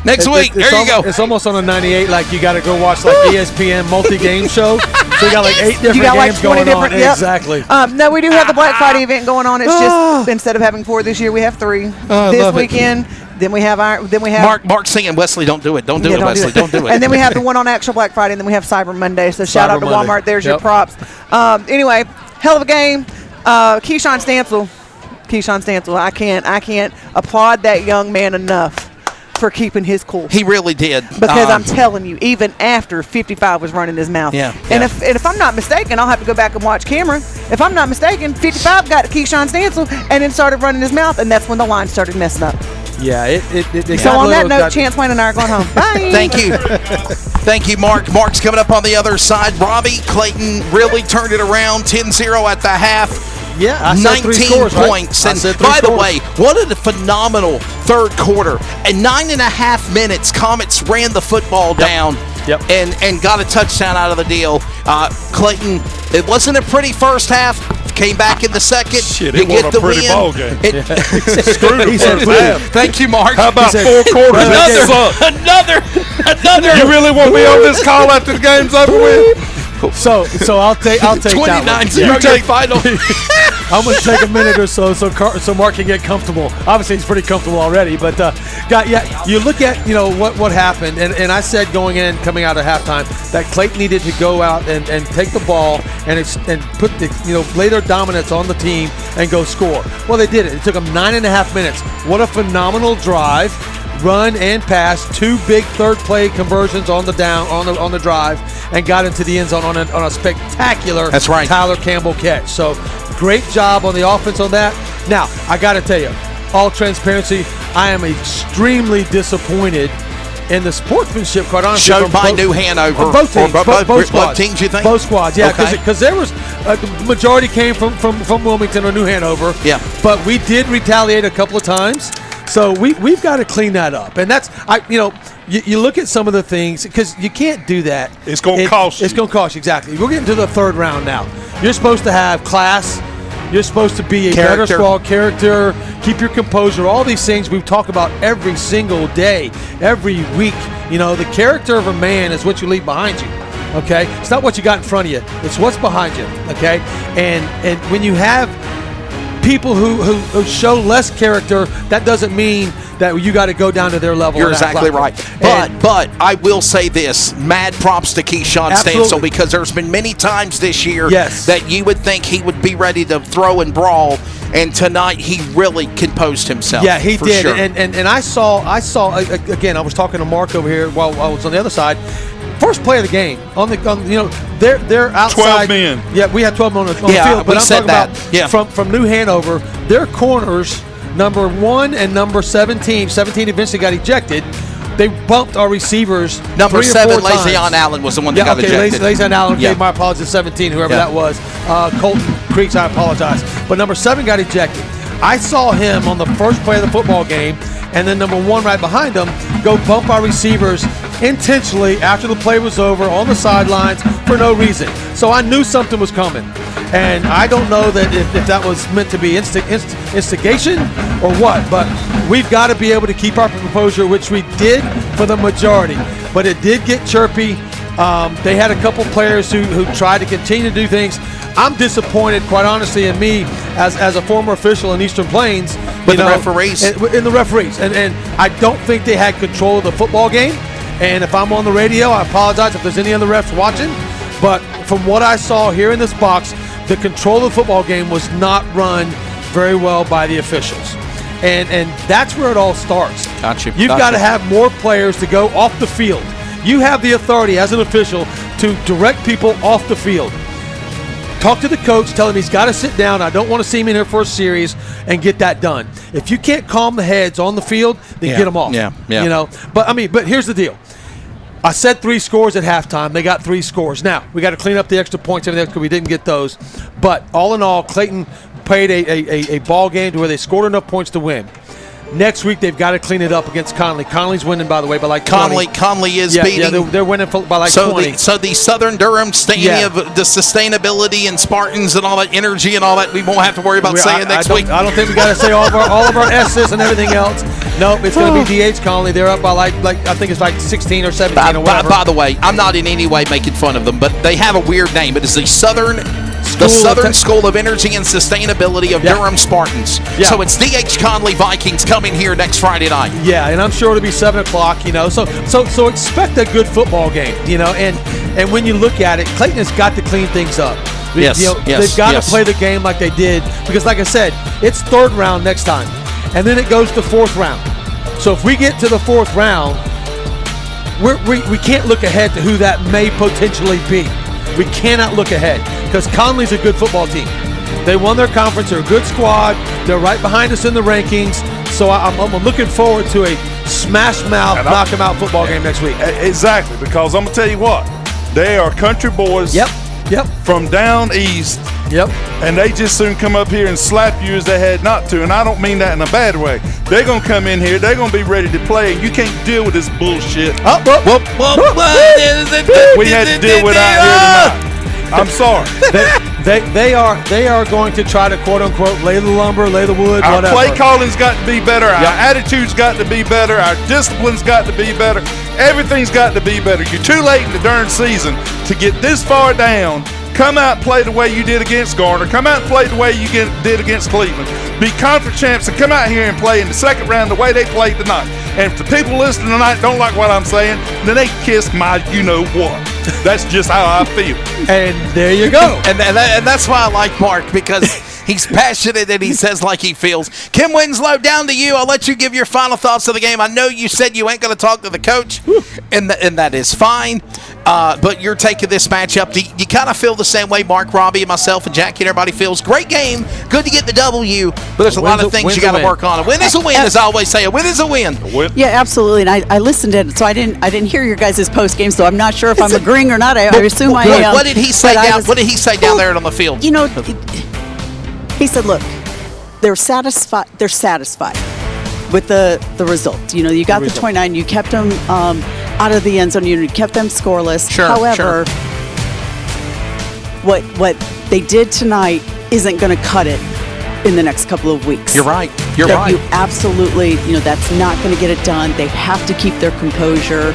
Next week. There you go. It's almost on a 98. Like you got to go watch like ESPN multi-game show. So you got like 8 different games going on. Yep. Exactly. No, we do have the Black Friday event going on. It's just instead of having 4 this year, we have 3 this weekend. Then we have Mark singing Wesley, don't do it. Don't do it, Wesley. Don't do it. And then we have the one on actual Black Friday, and then we have Cyber Monday. So shout out to Walmart. There's your props. Anyway, hell of a game. Keyshawn Stansel. I can't applaud that young man enough for keeping his cool. He really did. Because I'm telling you, even after 55 was running his mouth. Yeah. And if I'm not mistaken, I'll have to go back and watch camera. If I'm not mistaken, 55 got Keyshawn Stansel and then started running his mouth, and that's when the line started messing up. Yeah, it so on that note, Chance Wayne and I are going home. Bye. Thank you. Thank you, Mark. Mark's coming up on the other side. Robbie Clayton really turned it around, 10-0 at the half. Yeah, I 19 scores, points. Right? And by the way, what a phenomenal third quarter. In 9.5 minutes, Comets ran the football down and got a touchdown out of the deal. Clayton, it wasn't a pretty first half. Came back in the second. Shit, you it get wasn't a the pretty win. ball game. Screwed the first half. Thank you, Mark. How about 4 quarters? Another. You really want me on this call after the game's over with? So I'll take 29-0 take final. I'm going to take a minute or so Mark can get comfortable. Obviously, he's pretty comfortable already, but you look at what happened, and I said coming out of halftime that Clayton needed to go out and take the ball and put lay their dominance on the team and go score. Well, they did it. It took them 9.5 minutes. What a phenomenal drive. Run and pass, 2 big third play conversions on the drive, and got into the end zone on a spectacular Tyler Campbell catch. So great job on the offense on that. Now I got to tell you, all transparency, I am extremely disappointed in the sportsmanship, quite honestly. Showed by New Hanover. Both teams. Both squads. Teams, you think? Both squads, yeah. Because there was the majority came from Wilmington or New Hanover. Yeah. But we did retaliate a couple of times. So we've got to clean that up, and that's you look at some of the things because you can't do that. It's going to cost you. It's going to cost you, exactly. We're getting to the third round now. You're supposed to have class. You're supposed to be a better squad character. Keep your composure. All these things we talk about every single day, every week. The character of a man is what you leave behind you. Okay, it's not what you got in front of you. It's what's behind you. Okay, and when you have people who show less character, that doesn't mean that you got to go down to their level. You're exactly right. But I will say this, mad props to Keyshawn Stansel, because there's been many times this year that you would think he would be ready to throw and brawl, and tonight he really composed himself. Yeah, he did. Sure. And I saw again, I was talking to Mark over here while I was on the other side. First play of the game they're outside. 12 men. Yeah, we had 12 men on the field. But I'm talking about from New Hanover, their corners, number 1 and number 17. 17 eventually got ejected. They bumped our receivers. Number 7, Lazion Allen, was the one that got ejected. Lazion Allen gave my apologies. 17, whoever that was. Colton Creeks, I apologize. But number 7 got ejected. I saw him on the first play of the football game, and then number 1 right behind him go bump our receivers intentionally after the play was over on the sidelines for no reason. So I knew something was coming. And I don't know that if that was meant to be instigation or what, but we've got to be able to keep our composure, which we did for the majority. But it did get chirpy. They had a couple players who tried to continue to do things. I'm disappointed, quite honestly, in me as a former official in Eastern Plains. With the referees. In the referees. And I don't think they had control of the football game. And if I'm on the radio, I apologize if there's any other refs watching. But from what I saw here in this box, the control of the football game was not run very well by the officials. And that's where it all starts. Gotcha. You've got to have more players to go off the field. You have the authority as an official to direct people off the field. Talk to the coach, tell him he's got to sit down. I don't want to see him in here for a series, and get that done. If you can't calm the heads on the field, then get them off. Yeah. But here's the deal. I said 3 scores at halftime. They got 3 scores. Now, we got to clean up the extra points and everything because we didn't get those. But all in all, Clayton played a ball game to where they scored enough points to win. Next week, they've got to clean it up against Conley. Conley's winning, by the way, by like 20. Conley is beating. Yeah, they're winning by like 20. So the Southern Durham standing of the sustainability and Spartans and all that energy and all that, we won't have to worry about saying next week. I don't think we got to say all of our S's and everything else. Nope, it's going to be DH Conley. They're up by like I think it's like 16 or 17 or whatever. By the way, I'm not in any way making fun of them, but they have a weird name. It is the Southern School of Energy and Sustainability of Durham Spartans. Yeah. So it's DH Conley Vikings coming here next Friday night. Yeah, and I'm sure it'll be 7 o'clock, So expect a good football game, and when you look at it, Clayton has got to clean things up. They've got to play the game like they did, because like I said, it's 3rd round next time, and then it goes to 4th round. So if we get to the 4th round, we can't look ahead to who that may potentially be. We cannot look ahead, because Conley's a good football team. They won their conference. They're a good squad. They're right behind us in the rankings. So I'm looking forward to a smash-mouth, knock-em-out football game next week. Exactly, because I'm going to tell you what. They are country boys from down east. Yep. And they just soon come up here and slap you as they had not to. And I don't mean that in a bad way. They're going to come in here. They're going to be ready to play. And you can't deal with this bullshit. We had to deal with out here tonight. I'm sorry. They are going to try to quote unquote lay the lumber, lay the wood, our whatever. Play calling's got to be better. Our attitude's got to be better. Our discipline's got to be better. Everything's got to be better. You're too late in the darn season to get this far down. Come out and play the way you did against Garner. Come out and play the way you did against Cleveland. Be conference champs and come out here and play in the 2nd round the way they played tonight. And if the people listening tonight don't like what I'm saying, then they kiss my you-know-what. That's just how I feel. And there you go. and that's why I like Mark, because he's passionate and he says like he feels. Kim Winslow, down to you. I'll let you give your final thoughts of the game. I know you said you ain't going to talk to the coach, and that is fine. But you're taking this matchup. You kind of feel the same way Mark, Robbie, and myself, and Jackie, and everybody feels. Great game. Good to get the W, but there's a lot of things you got to work on. A win is a win, as I always say. A win is a win. Yeah, absolutely. And I listened to it, so I didn't hear your guys' post game, so I'm not sure if I'm agreeing or not. I assume I am. What did he say down there on the field? He said, "Look, they're satisfied. They're satisfied with the result. You got the 29. You kept them out of the end zone. You kept them scoreless. However, what they did tonight isn't going to cut it in the next couple of weeks. You're right. You're right. You absolutely, that's not going to get it done. They have to keep their composure.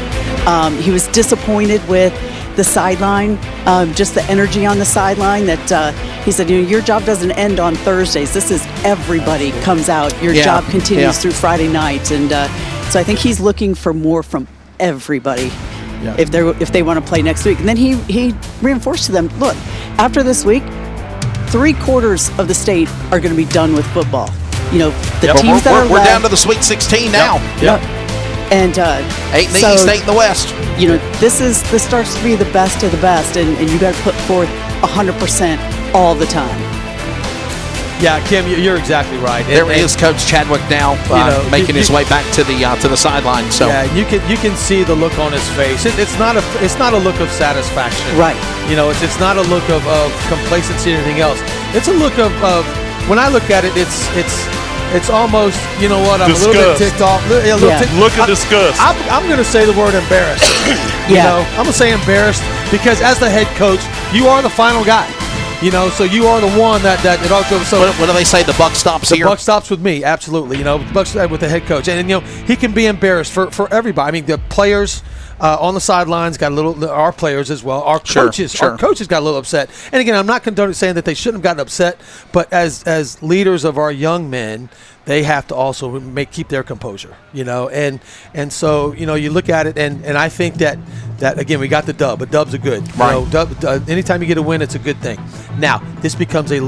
He was disappointed with the sideline, just the energy on the sideline that He said, your job doesn't end on Thursdays. This is everybody comes out. Your job continues through Friday night. And so I think he's looking for more from everybody if they want to play next week. And then he reinforced to them, look, after this week, 3/4 of the state are going to be done with football. The teams that are we're down to the Sweet 16 now. Yep. And 8 in the East, 8 in the West. This starts to be the best of the best, and you got to put forth 100% all the time. Yeah, Kim, you're exactly right. There is Coach Chadwick now making his way back to the sideline. So yeah, you can see the look on his face. It's not a look of satisfaction, right? It's not a look of complacency or anything else. It's a look of when I look at it, it's almost, I'm disgust. A little bit ticked off. Look at disgust. I'm going to say the word embarrassed. I'm going to say embarrassed because as the head coach, you are the final guy. So you are the one that it all goes. So what do they say? The buck stops here. The buck stops with me, absolutely. Buck with the head coach, and he can be embarrassed for everybody. I mean, the players on the sidelines got a little. Our players as well. Our coaches, our coaches got a little upset. And again, I'm not condoning saying that they shouldn't have gotten upset, but as leaders of our young men, they have to also keep their composure. And so you look at it, and I think that again we got the dub, but dubs are good. Right. Anytime you get a win, it's a good thing. Now this becomes a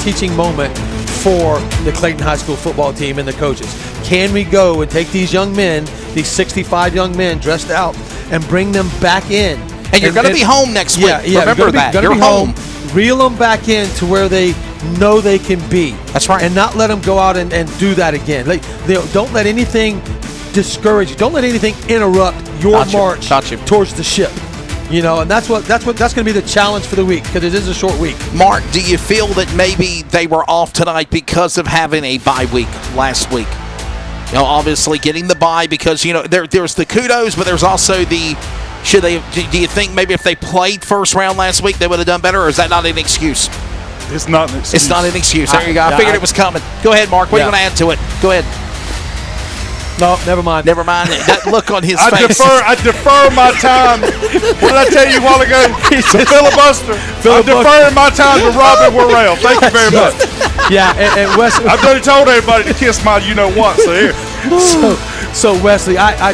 teaching moment for the Clayton High School football team and the coaches. Can we go and take these young men, these 65 young men dressed out, and bring them back in? And you're going to be home next week. Yeah, remember that. You're home. Reel them back in to where they know they can be. That's right. And not let them go out and do that again. Don't let anything discourage you. Don't let anything interrupt your march towards the ship. And that's going to be the challenge for the week because it is a short week. Mark, do you feel that maybe they were off tonight because of having a bye week last week? Obviously getting the bye because there's the kudos, but there's also the do you think maybe if they played first round last week they would have done better, or is that not an excuse? It's not an excuse. It's not an excuse. There you go. I figured it was coming. Go ahead, Mark. What are you going to add to it? Go ahead. No, never mind. Never mind. That look on his face. I defer my time. What did I tell you a while ago? The filibuster. I'm deferring my time to Robin Worrell. Thank you very much. Yeah, and Wesley. I've already told everybody to kiss my you-know-what, so here. So Wesley, I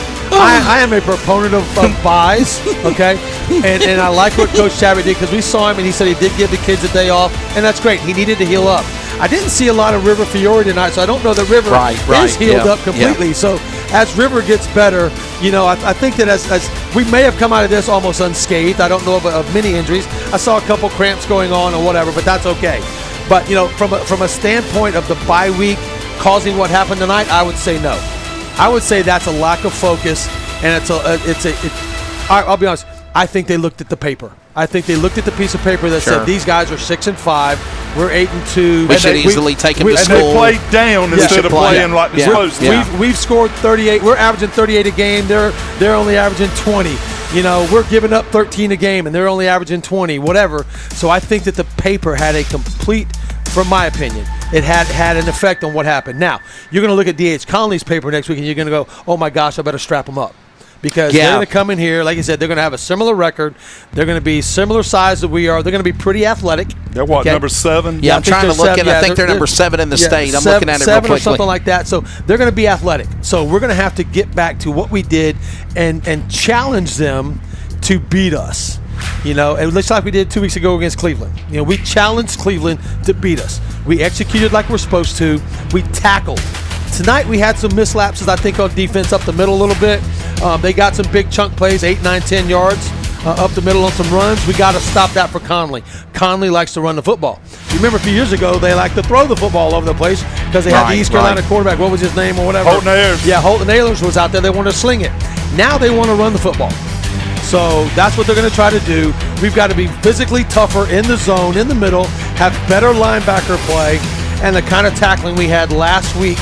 am a proponent of buys, okay? And I like what Coach Chadwick did because we saw him and he said he did give the kids a day off, and that's great. He needed to heal up. I didn't see a lot of River Fiore tonight, so I don't know that River is healed up completely. Yeah. So as River gets better, I think that as we may have come out of this almost unscathed. I don't know of many injuries. I saw a couple cramps going on or whatever, but that's okay. But from a standpoint of the bye week causing what happened tonight, I would say no. I would say that's a lack of focus, and I'll be honest. I think they looked at the paper. I think they looked at the piece of paper that said these guys are 6-5. We're 8-2. We should easily take them to school. And they played down instead of playing like they're supposed to. We've scored 38. We're averaging 38 a game. They're only averaging 20. We're giving up 13 a game, and they're only averaging 20. Whatever. So I think that the paper had a complete, from my opinion, it had an effect on what happened. Now you're going to look at D.H. Conley's paper next week, and you're going to go, "Oh my gosh, I better strap them up." Because they're going to come in here, like you said, they're going to have a similar record. They're going to be similar size that we are. They're going to be pretty athletic. They're what, number 7? Yeah, I'm trying to look at it. I think they're number 7 in the state. I'm looking at it real quickly. 7 or something like that. So they're going to be athletic. So we're going to have to get back to what we did and challenge them to beat us. It looks like we did 2 weeks ago against Cleveland. We challenged Cleveland to beat us. We executed like we're supposed to. We tackled. Tonight we had some mislapses, I think, on defense up the middle a little bit. They got some big chunk plays, 8, 9, 10 yards up the middle on some runs. We got to stop that for Conley. Conley likes to run the football. You remember a few years ago, they liked to throw the football all over the place because they had the East Carolina quarterback. What was his name or whatever? Holton Ahlers. Yeah, Holton Ahlers was out there. They wanted to sling it. Now they want to run the football. So that's what they're going to try to do. We've got to be physically tougher in the zone, in the middle, have better linebacker play, and the kind of tackling we had last week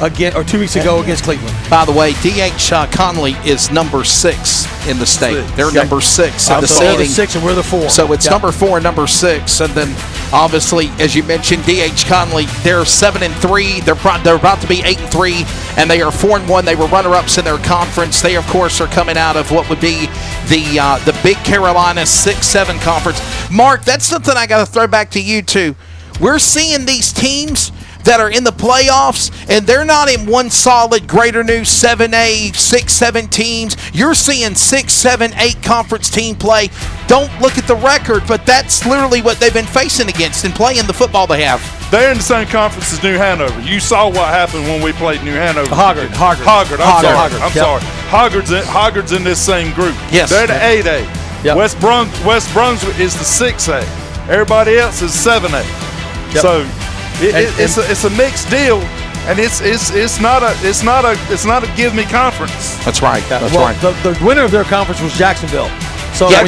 again, or 2 weeks ago against Cleveland. By the way, D.H. Conley is number 6 in the state. They're number 6 in the standing. They're the 6 and we're the 4. So it's number 4 and number 6, and then Obviously, as you mentioned, D.H. Conley, they're 7-3. They're about to be 8-3, and they are 4-1. They were runner-ups in their conference. They, of course, are coming out of what would be the Big Carolina 6-7 conference. Mark, that's something I got to throw back to you, too. We're seeing these teams that are in the playoffs, and they're not in one solid Greater New 7A, 6-7 teams. You're seeing 6, 7, 8 conference team play. Don't look at the record, but that's literally what they've been facing against and playing the football they have. They're in the same conference as New Hanover. You saw what happened when we played New Hanover. Hoggard. I'm sorry. Hoggard's in this same group. Yes. They're the 8A. Yep. West Brunswick is the 6A. Everybody else is 7A. Yep. So it's a mixed deal, and it's not a give me conference. That's right. That's well, right. The winner of their conference was Jacksonville. So yeah,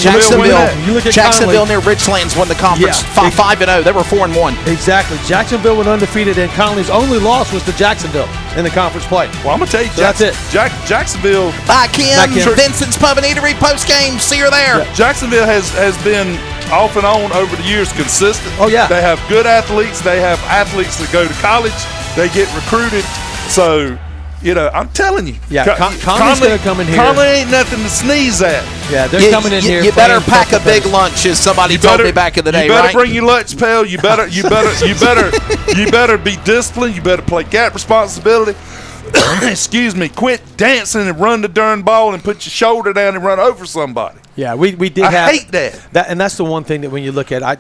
you look at Jacksonville Conley, near Richlands won the conference 5-0. They were 4-1. Exactly. Jacksonville went undefeated, and Conley's only loss was to Jacksonville in the conference play. Well, I'm gonna tell you, so that's it. Jacksonville. Bye, Kim. Vincent's Pub and Eatery post game. See her there. Yeah. Jacksonville has been off and on over the years consistent. Oh yeah. They have good athletes. They have athletes that go to college. They get recruited. So, I'm telling you. Yeah, Conley's going to come in here. Conley ain't nothing to sneeze at. Yeah, they're coming in here. You better pack a big lunch, as somebody told me back in the day, You better right? bring your lunch pail. You better be disciplined. You better play gap responsibility. Excuse me. Quit dancing and run the darn ball and put your shoulder down and run over somebody. Yeah, we did. I hate that. And that's the one thing that when you look at, I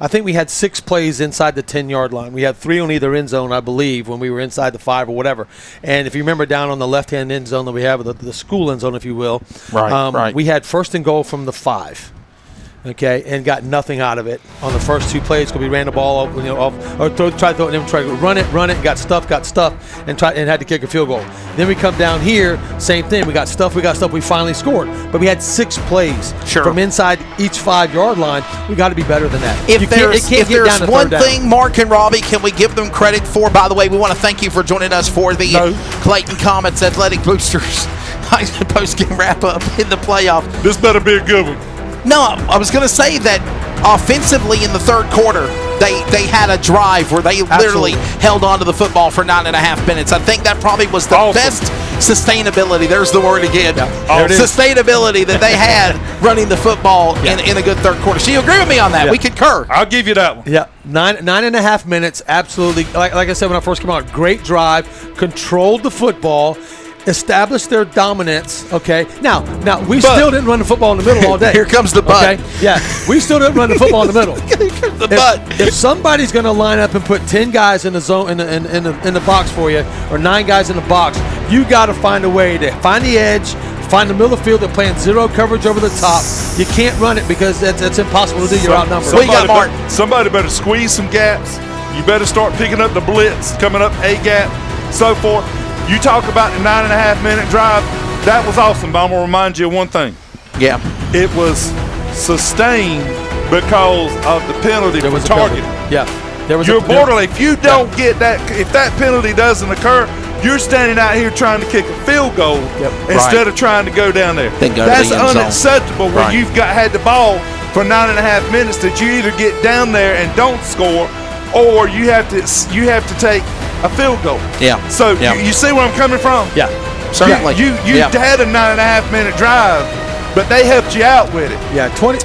think we had 6 plays inside the 10-yard line. We had 3 on either end zone, I believe, when we were inside the 5 or whatever. And if you remember down on the left-hand end zone that we have, the school end zone, if you will, right. We had 1st and goal from the 5. Okay, and got nothing out of it on the first 2 plays because we ran the ball off, or tried to throw it, and tried to run it, got stuff, and had to kick a field goal. Then we come down here, same thing. We got stuff. We finally scored, but we had 6 plays from inside each 5-yard line. We got to be better than that. If there's one thing Mark and Robbie, can we give them credit for? By the way, we want to thank you for joining us for the Clayton Comets Athletic Boosters post-game wrap-up in the playoff. This better be a good one. No, I was going to say that offensively in the third quarter, they had a drive where they literally held on to the football for 9.5 minutes. I think that probably was the best sustainability. There's the word again. Sustainability that they had running the football in a good third quarter. So you agree with me on that? We concur. I'll give you that one. Yeah, 9.5 minutes, absolutely. Like I said when I first came out, great drive, controlled the football, established their dominance. Okay, now we still didn't run the football in the middle all day. Here comes the butt. Okay? Yeah, we still didn't run the football in the middle. Here comes the butt. If somebody's going to line up and put 10 guys in the zone in the box for you, or 9 guys in the box, you got to find a way to find the edge, find the middle of the field. They're playing zero coverage over the top. You can't run it because that's impossible to do. You're outnumbered. What you got, Mark? Somebody better squeeze some gaps. You better start picking up the blitz, coming up A gap, so forth. You talk about the 9.5-minute drive. That was awesome, but I'm going to remind you of one thing. Yeah. It was sustained because of the penalty for targeting. Yeah. You're borderline. If you don't get that, if that penalty doesn't occur, you're standing out here trying to kick a field goal instead of trying to go down there. That's unacceptable when you've had the ball for 9.5 minutes that you either get down there and don't score, or you have to take a field goal. Yeah. So you see where I'm coming from? Yeah. Certainly. You had a 9.5-minute drive, but they helped you out with it. Yeah, 20 to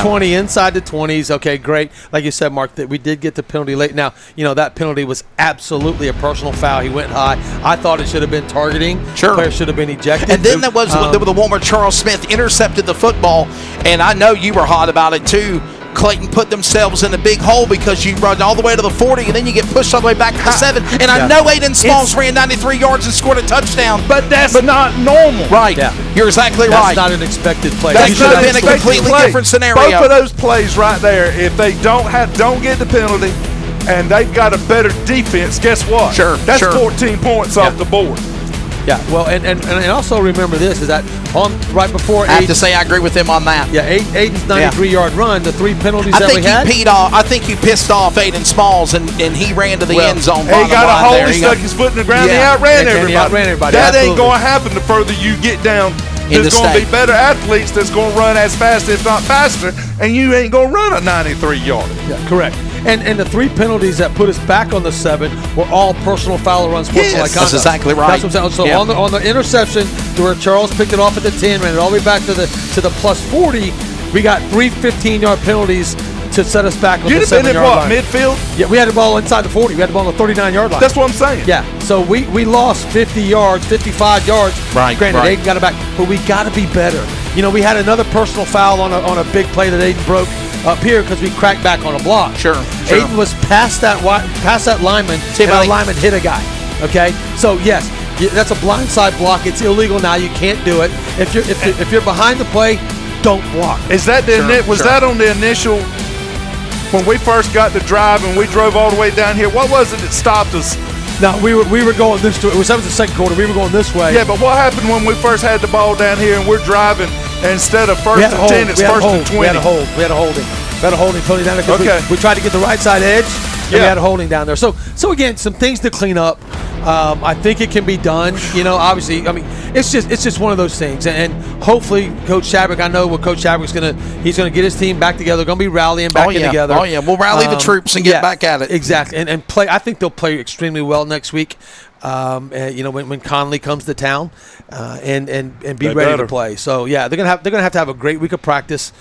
20 inside the 20s. Okay, great. Like you said, Mark, that we did get the penalty late. Now, that penalty was absolutely a personal foul. He went high. I thought it should have been targeting. Sure. Player should have been ejected. And then there was the one where Charles Smith intercepted the football, and I know you were hot about it too. Clayton put themselves in a big hole because you run all the way to the 40 and then you get pushed all the way back to the 7. And I know Aiden Smalls ran 93 yards and scored a touchdown. But that's not normal. Right. Yeah. You're exactly right. That's not an expected play. That should have been a completely different scenario. Both of those plays right there, if they don't get the penalty and they've got a better defense, guess what? Sure. That's 14 points off the board. Yeah, well, and also remember this, is that right before I have to say I agree with him on that. Yeah, Aiden's 93-yard run, the 3 penalties that we had. I think you pissed off Aiden Smalls, and he ran to the end zone. He got a hole, he stuck his foot in the ground, he outran everybody. That That ain't going to happen the further you get down in the there's going to state. be better athletes that's going to run as fast, if not faster, and you ain't going to run a 93-yarder. Yeah, correct. And the 3 penalties that put us back on the 7 were all personal foul or unsportsmanlike conduct. That's exactly right. That's what I'm saying. So on the interception, where Charles picked it off at the 10, ran it all the way back to the plus 40, we got 3 15-yard penalties to set us back on the 7-yard line. Midfield? Yeah, we had the ball inside the 40. We had the ball on the 39-yard line. That's what I'm saying. Yeah, so we lost 50 yards, 55 yards. Right, Granted, right. Aiden got it back, but we got to be better. You know, we had another personal foul on a big play that Aiden broke up here because we cracked back on a block. Sure. Aiden was past that lineman, and the lineman hit a guy. Okay, so yes, that's a blindside block. It's illegal now. You can't do it. If you're behind the play, don't block. Is that that on the initial? When we first got the drive and we drove all the way down here, what was it that stopped us? No, we were going this way. That was the second quarter. We were going this way. Yeah, but what happened when we first had the ball down here and we're driving, and instead of first and 10, it's first and 20? We had a holding. We had a holding Tony down there because we tried to get the right side edge, and we had a holding down there. So again, some things to clean up. I think it can be done. You know, obviously, I mean, it's just one of those things. And hopefully, Coach Shadwick, I know what Coach Shadwick's he's gonna get his team back together. They're gonna be rallying back in together. Oh yeah, we'll rally the troops and get back at it. Exactly, and play. I think they'll play extremely well next week. You know, when Conley comes to town, and be ready to play. So yeah, they're gonna have to have a great week of practice.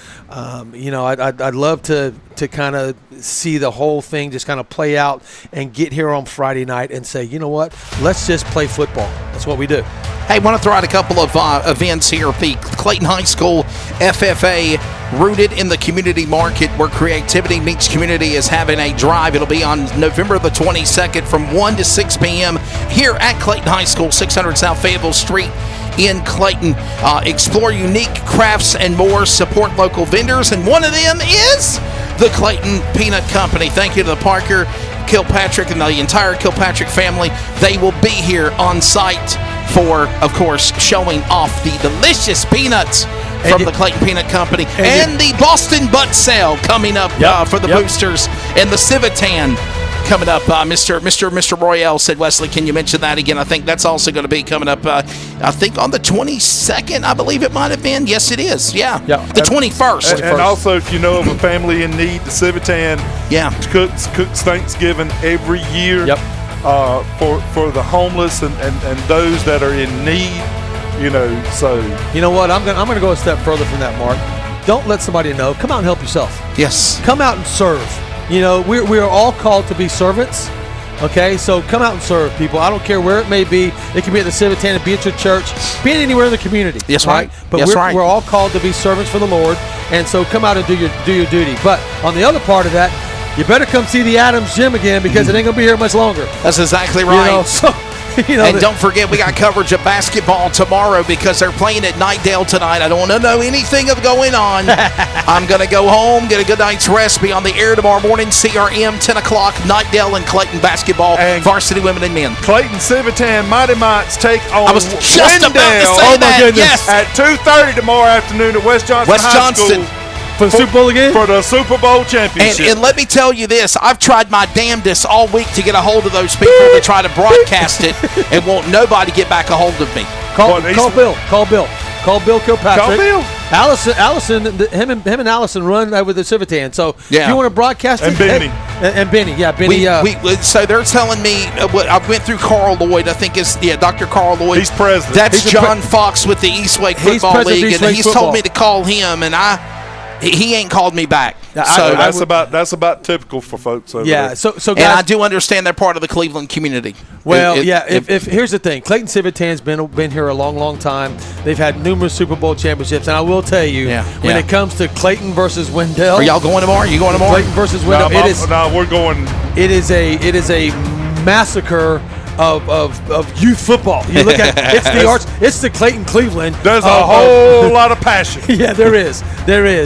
You know, I'd love to kind of see the whole thing just kind of play out and get here on Friday night and say, you know what, let's just play football. That's what we do. Hey, want to throw out a couple of events here. The Clayton High School FFA, rooted in the community market where creativity meets community, is having a drive. It'll be on November the 22nd from 1 to 6 p.m. here at Clayton High School, 600 South Fayetteville Street in Clayton. Explore unique crafts and more. Support local vendors, and one of them is the Clayton Peanut Company. Thank you to the Parker, Kilpatrick, and the entire Kilpatrick family. They will be here on site for, of course, showing off the delicious peanuts from the Clayton Peanut Company, and the Boston Butt Sale coming up for the boosters, and the Civitan coming up. Mr. Royale said, Wesley, can you mention that again? I think that's also going to be coming up, I think on the 22nd, I believe it might have been. Yes, it is. Yeah. The 21st. And also, if you know of a family in need, the Civitan cooks Thanksgiving every year for the homeless and those that are in need. You know, so you know what? I'm gonna go a step further from that, Mark. Don't let somebody know. Come out and help yourself. Yes. Come out and serve. You know, we are all called to be servants. Okay, so come out and serve people. I don't care where it may be. It can be at the Civitan, it be at your church, be anywhere in the community. Yes, right. But we're all called to be servants for the Lord, and so come out and do your duty. But on the other part of that, you better come see the Adams Gym again, because it ain't gonna be here much longer. That's exactly right. You know, so. And don't forget, we got coverage of basketball tomorrow because they're playing at Nightdale tonight. I don't want to know anything of going on. I'm going to go home, get a good night's rest, be on the air tomorrow morning, CRM, 10 o'clock, Nightdale and Clayton basketball, and varsity women and men. Clayton Civitan Mighty Mites take on I was just about to say that. Yes. At 2:30 tomorrow afternoon at West Johnson High School. For the Super Bowl again? For the Super Bowl championship. And let me tell you this, I've tried my damnedest all week to get a hold of those people to try to broadcast it, and won't nobody get back a hold of me. Call Bill Kilpatrick. Call Bill. Allison, him and Allison run with the Civitan. So if you want to broadcast it. And Benny. Benny. So they're telling me, I went through Carl Lloyd, I think is, Dr. Carl Lloyd. He's president. That's John Fox with the East Wake Football League, and he's told me to call him, and he ain't called me back. So that's about typical for folks over there. So guys, and I do understand they're part of the Cleveland community. Well, if here's the thing, Clayton Civitan's been here a long time. They've had numerous Super Bowl championships, and I will tell you, when it comes to Clayton versus Wendell, are y'all going tomorrow? You going tomorrow? Clayton versus Wendell. We're going. It is a massacre of youth football. You look at it's the Clayton Cleveland. There's a whole lot of passion. Yeah, there is,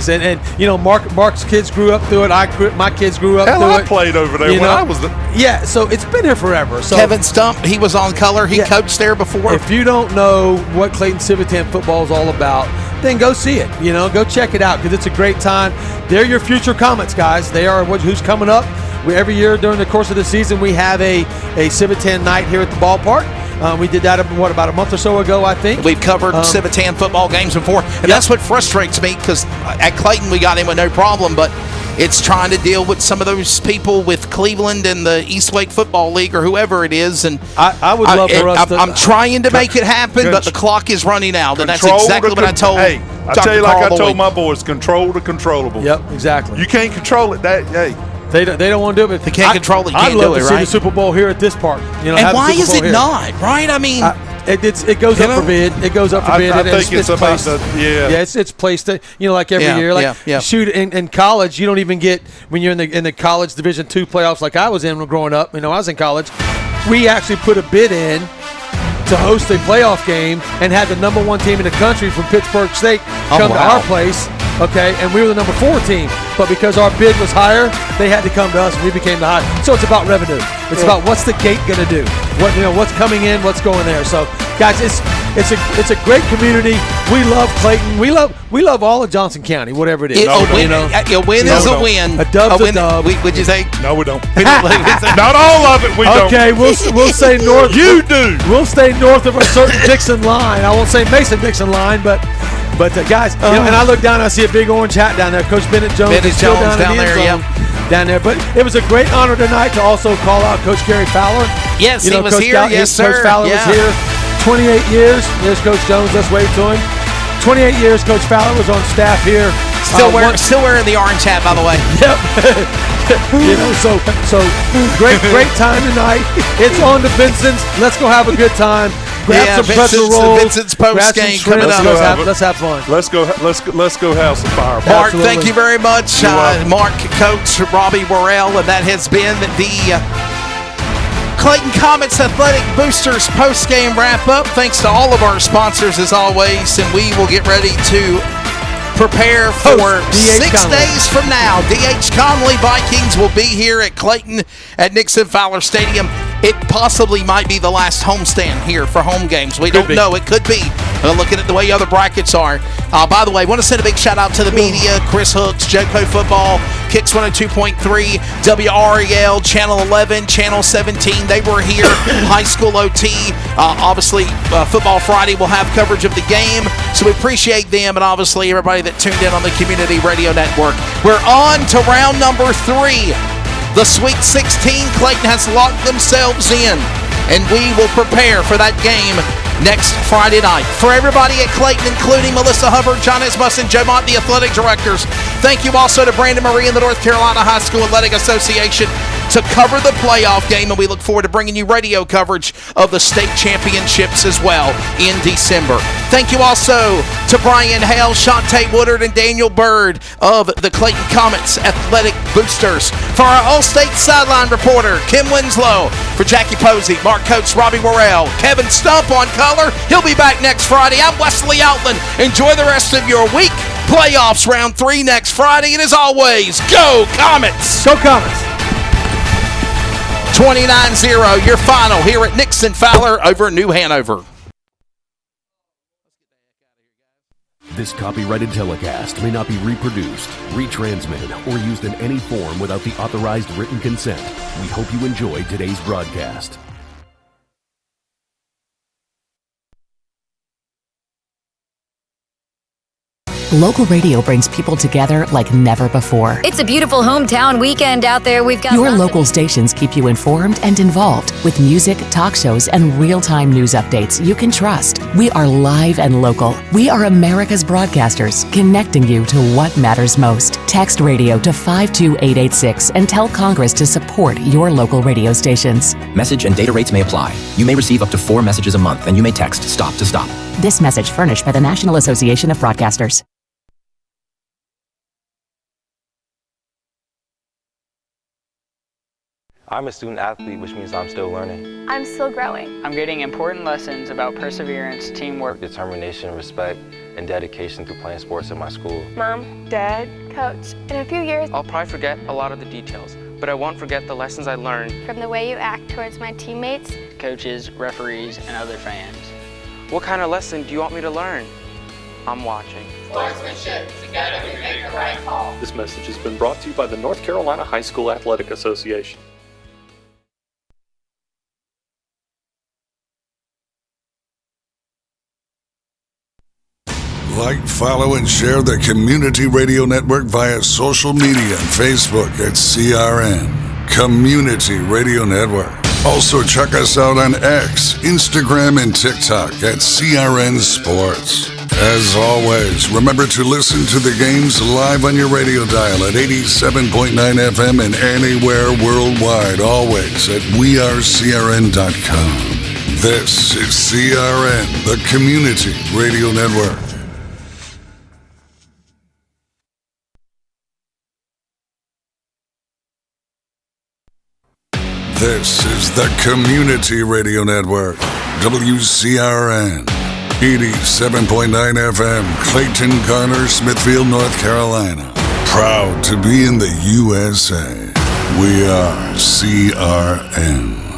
and you know, Mark's kids grew up through it. My kids grew up through it. I played over there when I was Yeah, so it's been here forever. So Kevin Stump, he was on color. He coached there before. If you don't know what Clayton Civitan football is all about, then go see it. You know, go check it out, because it's a great time. They're your future Comets, guys. They are who's coming up. Every year during the course of the season, we have a Civitan night here at the ballpark. We did that, about a month or so ago, I think. We've covered Civitan football games before, and that's what frustrates me, because at Clayton we got in with no problem, but it's trying to deal with some of those people with Cleveland and the East Wake Football League or whoever it is. And I would love for us to. I'm trying to make it happen, but the clock is running out, and that's exactly what I told. Hey, I tell you, like I told my boys, control the controllable. Yep, exactly. You can't control it. They don't want to do it. They can't control it. You can't I'd love do it, to see right? the Super Bowl here at this park. And why is it not? Right? I mean. It goes up for bid. It goes up for bid. I think it's about it's placed like every year. Like shoot, in college, you don't even get when you're in the college Division II playoffs like I was in growing up. I was in college. We actually put a bid in to host a playoff game and had the number 1 team in the country from Pittsburgh State come to our place. Okay, and we were the number 4 team, but because our bid was higher, they had to come to us, and we became the high. So it's about revenue. It's about what's the gate going to do, what's coming in, what's going there. So, guys, it's a great community. We love Clayton. We love all of Johnson County, whatever it is. A win is a win. A dub's a dub. Would you say? No, we don't. Not all of it. We don't. Okay, we'll say north. You do. We'll stay north of a certain Dixon line. I won't say Mason-Dixon line, but guys, and I look down and I see a big orange hat down there. Coach Bennett Jones is still down there, down there. But it was a great honor tonight to also call out Coach Gary Fowler. Yes, he was here. Yes, sir. Coach Fowler was here. 28 years. There's Coach Jones. Let's wave to him. 28 years. Coach Fowler was on staff here. Still wearing the orange hat, by the way. Yep. So great time tonight. It's on to Vincent's. Let's go have a good time. Grab some pretzel rolls. Vincent's post game coming up. Let's have fun. Let's go have some fire. Mark, thank you very much. Mark, Coach Robbie Worrell, and that has been the Clayton Comets Athletic Boosters post game wrap up. Thanks to all of our sponsors as always, and we will get ready to prepare for 6 days from now. D.H. Conley Vikings will be here at Clayton at Nixon-Fowler Stadium. It possibly might be the last homestand here for home games. We don't know. It could be. Looking at the way other brackets are. By the way, I want to send a big shout out to the media. Chris Hooks, JoCo Football, Kicks 102.3, WREL, Channel 11, Channel 17. They were here. High School OT. Obviously, Football Friday will have coverage of the game. So we appreciate them, and obviously everybody that tuned in on the Community Radio Network. We're on to round number 3. The Sweet 16, Clayton has locked themselves in, and we will prepare for that game next Friday night. For everybody at Clayton, including Melissa Hubbard, John Ismus, and Joe Mott, the athletic directors, thank you also to Brandon Marie and the North Carolina High School Athletic Association to cover the playoff game, and we look forward to bringing you radio coverage of the state championships as well in December. Thank you also to Brian Hale, Shantae Woodard, and Daniel Bird of the Clayton Comets Athletic Boosters. For our All-State sideline reporter, Kim Winslow. For Jackie Posey, Mark Coates, Robbie Worrell, Kevin Stump on color. He'll be back next Friday. I'm Wesley Outland. Enjoy the rest of your week. Playoffs round 3 next Friday. And as always, go Comets! Go Comets! 29-0, your final here at Nixon-Fowler over New Hanover. This copyrighted telecast may not be reproduced, retransmitted, or used in any form without the authorized written consent. We hope you enjoyed today's broadcast. Local radio brings people together like never before. It's a beautiful hometown weekend out there. We've got your local stations keep you informed and involved with music, talk shows, and real-time news updates you can trust. We are live and local. We are America's broadcasters, connecting you to what matters most. Text radio to 52886 and tell Congress to support your local radio stations. Message and data rates may apply. You may receive up to 4 messages a month, and you may text STOP to stop. This message furnished by the National Association of Broadcasters. I'm a student athlete, which means I'm still learning. I'm still growing. I'm getting important lessons about perseverance, teamwork, determination, respect, and dedication through playing sports in my school. Mom, Dad, Coach, in a few years, I'll probably forget a lot of the details, but I won't forget the lessons I learned from the way you act towards my teammates, coaches, referees, and other fans. What kind of lesson do you want me to learn? I'm watching. Sportsmanship, together we make the right call. This message has been brought to you by the North Carolina High School Athletic Association. Like, follow, and share the Community Radio Network via social media and Facebook at CRN Community Radio Network. Also, check us out on X, Instagram, and TikTok at CRN Sports. As always, remember to listen to the games live on your radio dial at 87.9 FM and anywhere worldwide, always at wearecrn.com. This is CRN, the Community Radio Network. This is the Community Radio Network, WCRN, 87.9 FM, Clayton, Garner, Smithfield, North Carolina. Proud to be in the USA. We are CRN.